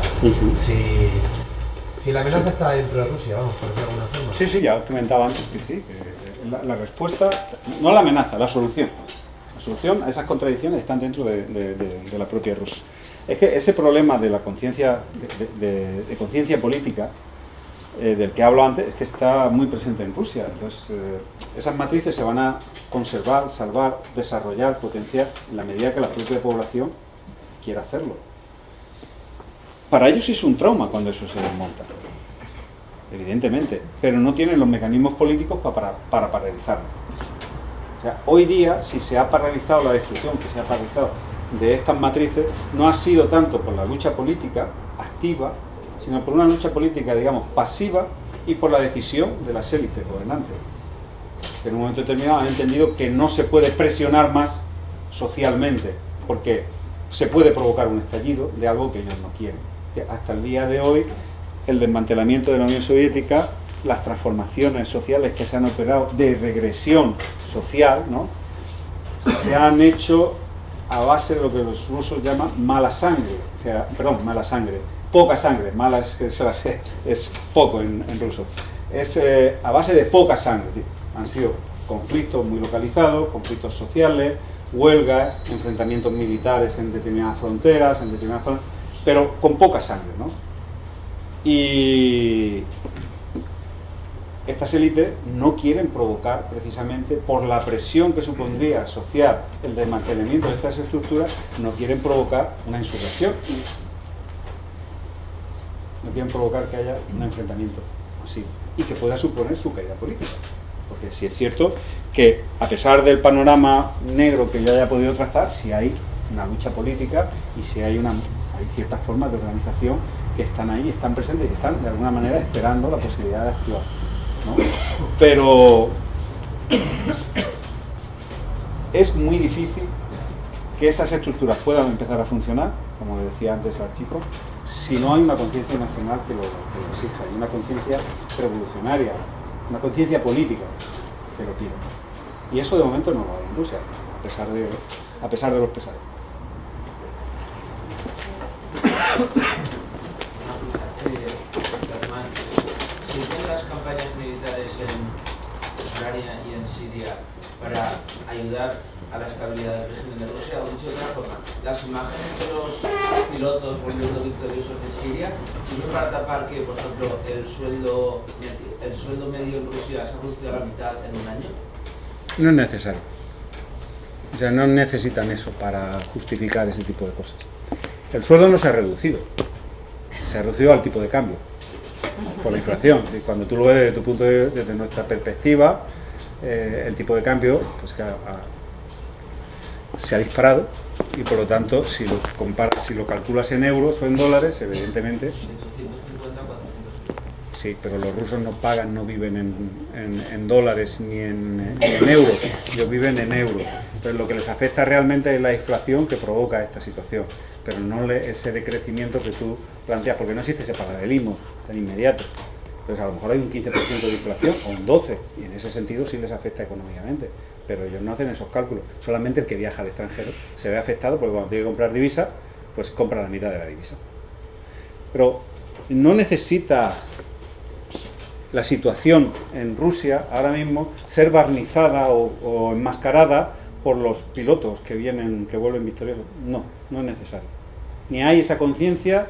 H: Si la amenaza está dentro de Rusia, vamos, por decirlo de alguna forma.
B: Sí, ya comentaba antes que sí, que la respuesta, no la amenaza, la solución. La solución a esas contradicciones están dentro de la propia Rusia. Es que ese problema de la conciencia, de conciencia política, del que hablo antes, es que está muy presente en Rusia. Entonces, esas matrices se van a conservar, salvar, desarrollar, potenciar en la medida que la propia población quiera hacerlo. Para ellos es un trauma cuando eso se desmonta, evidentemente, pero no tienen los mecanismos políticos para paralizarlo. O sea, hoy día, si se ha paralizado la destrucción que se ha paralizado de estas matrices, no ha sido tanto por la lucha política activa, sino por una lucha política, digamos, pasiva, y por la decisión de las élites gobernantes, que en un momento determinado han entendido que no se puede presionar más socialmente, porque se puede provocar un estallido de algo que ellos no quieren. Hasta el día de hoy, el desmantelamiento de la Unión Soviética, las transformaciones sociales que se han operado de regresión social, ¿no?, se han hecho a base de lo que los rusos llaman mala sangre, o sea, perdón, mala sangre, poca sangre, mala es poco en ruso, es a base de poca sangre. Han sido conflictos muy localizados, conflictos sociales, huelgas, enfrentamientos militares en determinadas fronteras, en determinadas zonas, pero con poca sangre, ¿no? Y estas élites no quieren provocar, precisamente por la presión que supondría asociar el desmantelamiento de estas estructuras, no quieren provocar una insurrección, no quieren provocar que haya un enfrentamiento masivo y que pueda suponer su caída política. Porque sí es cierto que, a pesar del panorama negro que yo haya podido trazar, sí hay una lucha política y sí hay ciertas formas de organización que están ahí, están presentes y están de alguna manera esperando la posibilidad de actuar, ¿no? Pero es muy difícil que esas estructuras puedan empezar a funcionar, como le decía antes al chico, si no hay una conciencia nacional que lo exija, y una conciencia revolucionaria, una conciencia política que lo pida. Y eso de momento no lo hay en Rusia, a pesar de los pesares.
C: ¿Sirven las campañas militares en Ucrania y en Siria para ayudar a la estabilidad del régimen de Rusia? O dicho de otra forma, las imágenes de los pilotos volviendo victoriosos de Siria sirven para tapar que, por ejemplo, el sueldo medio en Rusia se ha reducido a la mitad en un año.
B: No es necesario. O sea, no necesitan eso para justificar ese tipo de cosas. El sueldo no se ha reducido. Se ha reducido al tipo de cambio por la inflación. Y cuando tú lo ves desde nuestra perspectiva, el tipo de cambio pues que se ha disparado, y por lo tanto, si lo calculas en euros o en dólares, evidentemente. Sí, pero los rusos no pagan, no viven en dólares ni en euros, ellos viven en euros. Entonces lo que les afecta realmente es la inflación que provoca esta situación, pero no ese decrecimiento que tú planteas, porque no existe ese paralelismo tan inmediato. Entonces a lo mejor hay un 15% de inflación o un 12%, y en ese sentido sí les afecta económicamente, pero ellos no hacen esos cálculos. Solamente el que viaja al extranjero se ve afectado, porque cuando tiene que comprar divisa, pues compra la mitad de la divisa. Pero no necesita la situación en Rusia ahora mismo ser barnizada o enmascarada por los pilotos que vuelven victoriosos. No es necesario. Ni hay esa conciencia,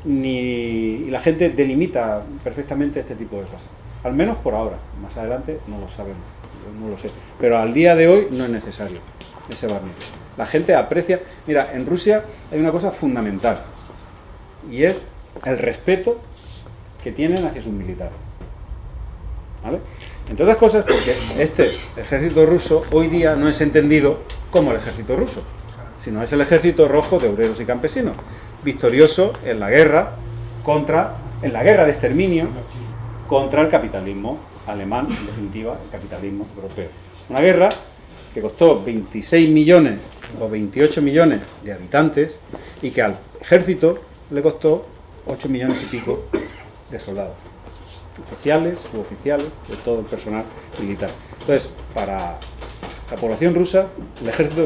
B: y la gente delimita perfectamente este tipo de cosas. Al menos por ahora. Más adelante no lo sabemos, no lo sé. Pero al día de hoy no es necesario ese barniz. La gente aprecia. Mira, en Rusia hay una cosa fundamental, y es el respeto que tienen hacia sus militares. ¿Vale? Entre otras cosas, porque este ejército ruso hoy día no es entendido como el ejército ruso, sino es el ejército rojo de obreros y campesinos, victorioso en la guerra de exterminio contra el capitalismo alemán, en definitiva, el capitalismo europeo. Una guerra que costó 26 millones o 28 millones de habitantes y que al ejército le costó 8 millones y pico de soldados, oficiales, suboficiales, de todo el personal militar. Entonces, para la población rusa, el ejército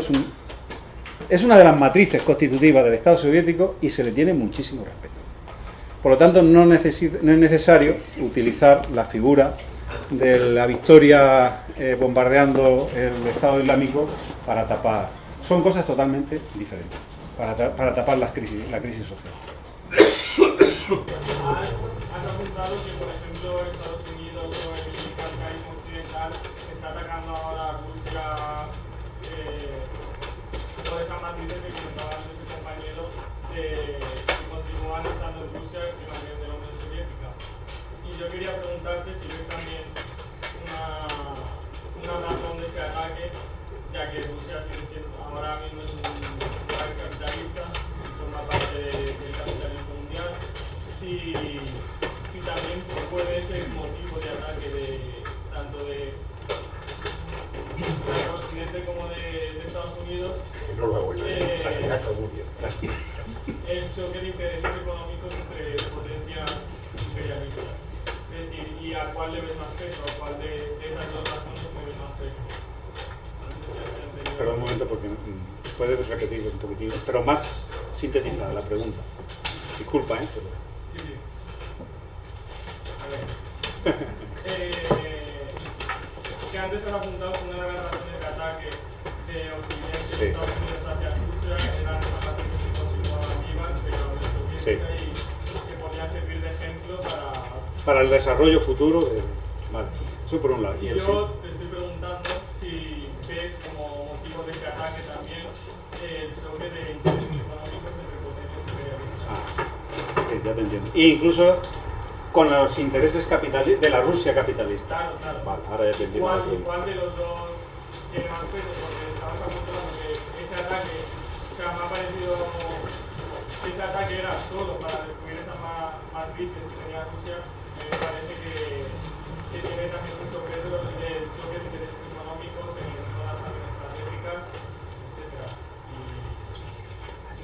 B: es una de las matrices constitutivas del Estado soviético y se le tiene muchísimo respeto. Por lo tanto, no es necesario utilizar la figura de la victoria bombardeando el Estado Islámico para tapar. Son cosas totalmente diferentes, para tapar la crisis social.
I: Has apuntado que, por ejemplo, Estados Unidos o el capitalismo occidental está atacando ahora a Rusia por esas matrices que comentaba antes el compañero, que continúan estando en Rusia que también de la Unión Soviética. Y yo quería preguntarte si ves también una razón de ese ataque, ya que Rusia sigue siendo, ahora mismo es un país capitalista, forma parte del capitalismo mundial. Si también puede ser motivo de ataque tanto de Occidente como de Estados Unidos, el choque de intereses económicos entre potencias imperialistas. Es decir, ¿y a cuál le ves más peso? ¿A cuál de esas dos razones le ves más peso?
B: Perdón un momento, porque puedes repetir un poquitín, pero más sintetizada la pregunta. Disculpa, ¿eh? Pero...
I: Sí, sí. A ver. Que antes has apuntado que una de las razones de ataque de Occidente y
B: Sí.
I: Estados Unidos hacia Rusia eran esas matrices que continuaban vivas de la Unión Soviética y que podían servir de ejemplo
B: para el desarrollo futuro de... Vale, eso por un lado.
I: Y yo te estoy preguntando si ves como motivo de este ataque también el choque de intereses económicos entre potencias imperialistas.
B: Ok, ya te entiendo. E incluso con los intereses de la Rusia capitalista.
I: Claro, claro.
B: Vale, ahora ya te entiendo.
I: ¿Cuál de los dos tiene más peso? Porque estabas apuntando que ese ataque, o sea, me ha parecido que ese ataque era solo para destruir esas matrices que tenía Rusia. Me parece que tiene también mucho peso el choque de intereses económicos en zonas también estratégicas, etcétera.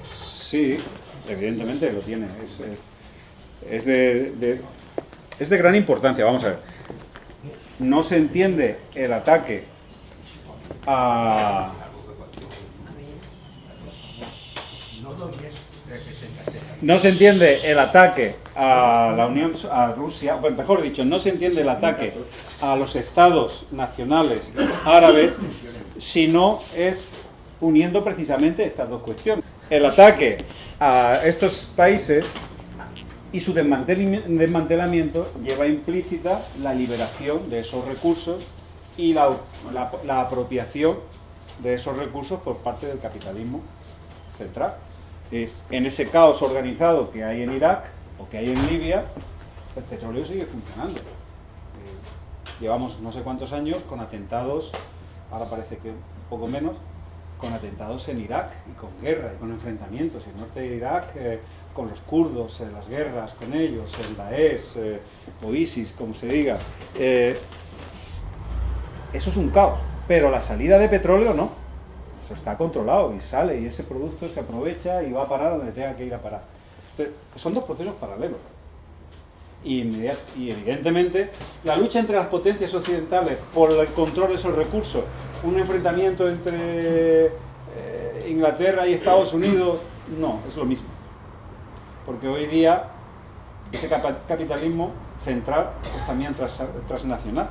B: Sí, evidentemente lo tiene. Es de gran importancia. Vamos a ver. No se entiende el ataque a... No se entiende el ataque a la Unión, a Rusia, bueno, mejor dicho, no se entiende el ataque a los estados nacionales árabes si no es uniendo precisamente estas dos cuestiones. El ataque a estos países y su desmantelamiento lleva implícita la liberación de esos recursos y la apropiación de esos recursos por parte del capitalismo central. En ese caos organizado que hay en Irak o que hay en Libia, el petróleo sigue funcionando. Llevamos no sé cuántos años con atentados, ahora parece que un poco menos, con atentados en Irak y con guerra y con enfrentamientos. En el norte de Irak, con los kurdos, en las guerras con ellos, el Daesh o ISIS, como se diga. Eso es un caos, pero la salida de petróleo no. Eso está controlado y sale y ese producto se aprovecha y va a parar donde tenga que ir a parar. Entonces, son dos procesos paralelos. Y evidentemente la lucha entre las potencias occidentales por el control de esos recursos, un enfrentamiento entre Inglaterra y Estados Unidos, no, es lo mismo. Porque hoy día ese capitalismo central es también transnacional.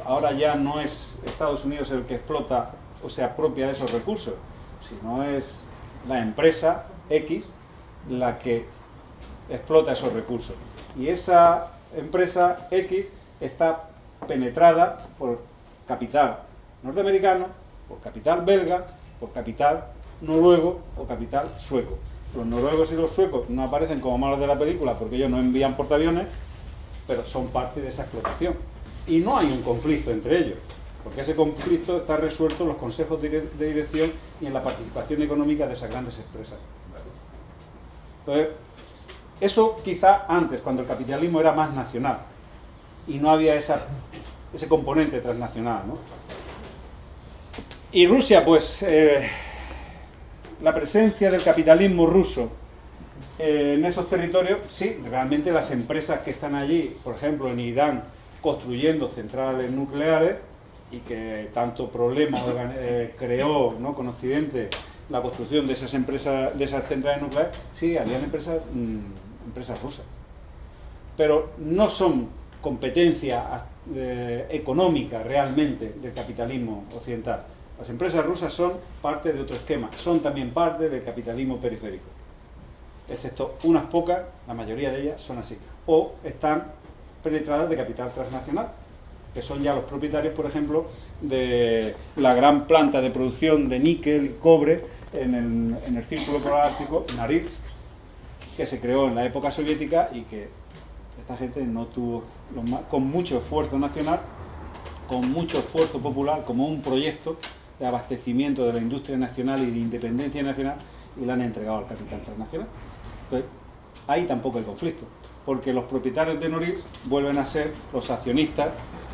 B: Ahora ya no es Estados Unidos el que explota o se apropia de esos recursos, sino es la empresa X la que explota esos recursos. Y esa empresa X está penetrada por capital norteamericano, por capital belga, por capital noruego o capital sueco. Los noruegos y los suecos no aparecen como malos de la película porque ellos no envían portaaviones, pero son parte de esa explotación. Y no hay un conflicto entre ellos, porque ese conflicto está resuelto en los consejos de dirección y en la participación económica de esas grandes empresas. Entonces, eso quizá antes, cuando el capitalismo era más nacional y no había ese componente transnacional, ¿no? Y Rusia, pues, la presencia del capitalismo ruso en esos territorios, sí, realmente las empresas que están allí, por ejemplo en Irán, construyendo centrales nucleares, y que tanto problema creó, ¿no?, con Occidente la construcción de esas empresas, de esas centrales nucleares, sí, habían empresas rusas. Pero no son competencia económica realmente del capitalismo occidental. Las empresas rusas son parte de otro esquema, son también parte del capitalismo periférico. Excepto unas pocas, la mayoría de ellas son así. O están penetradas de capital transnacional, que son ya los propietarios, por ejemplo, de la gran planta de producción de níquel y cobre en el Círculo Polar Ártico, Norilsk, que se creó en la época soviética y que esta gente no tuvo, con mucho esfuerzo nacional, con mucho esfuerzo popular, como un proyecto de abastecimiento de la industria nacional y de independencia nacional, y la han entregado al capital transnacional. Entonces, ahí tampoco hay conflicto, porque los propietarios de Norilsk vuelven a ser los accionistas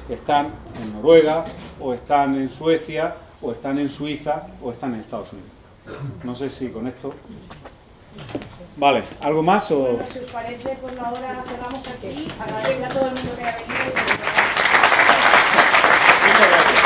B: que están en Noruega, o están en Suecia, o están en Suiza, o están en Estados Unidos. No sé si con esto... Vale, ¿algo más o...?
A: Bueno, si os parece, pues ahora cerramos aquí. Agradecer a todo el mundo que ha venido.
B: Muchas gracias.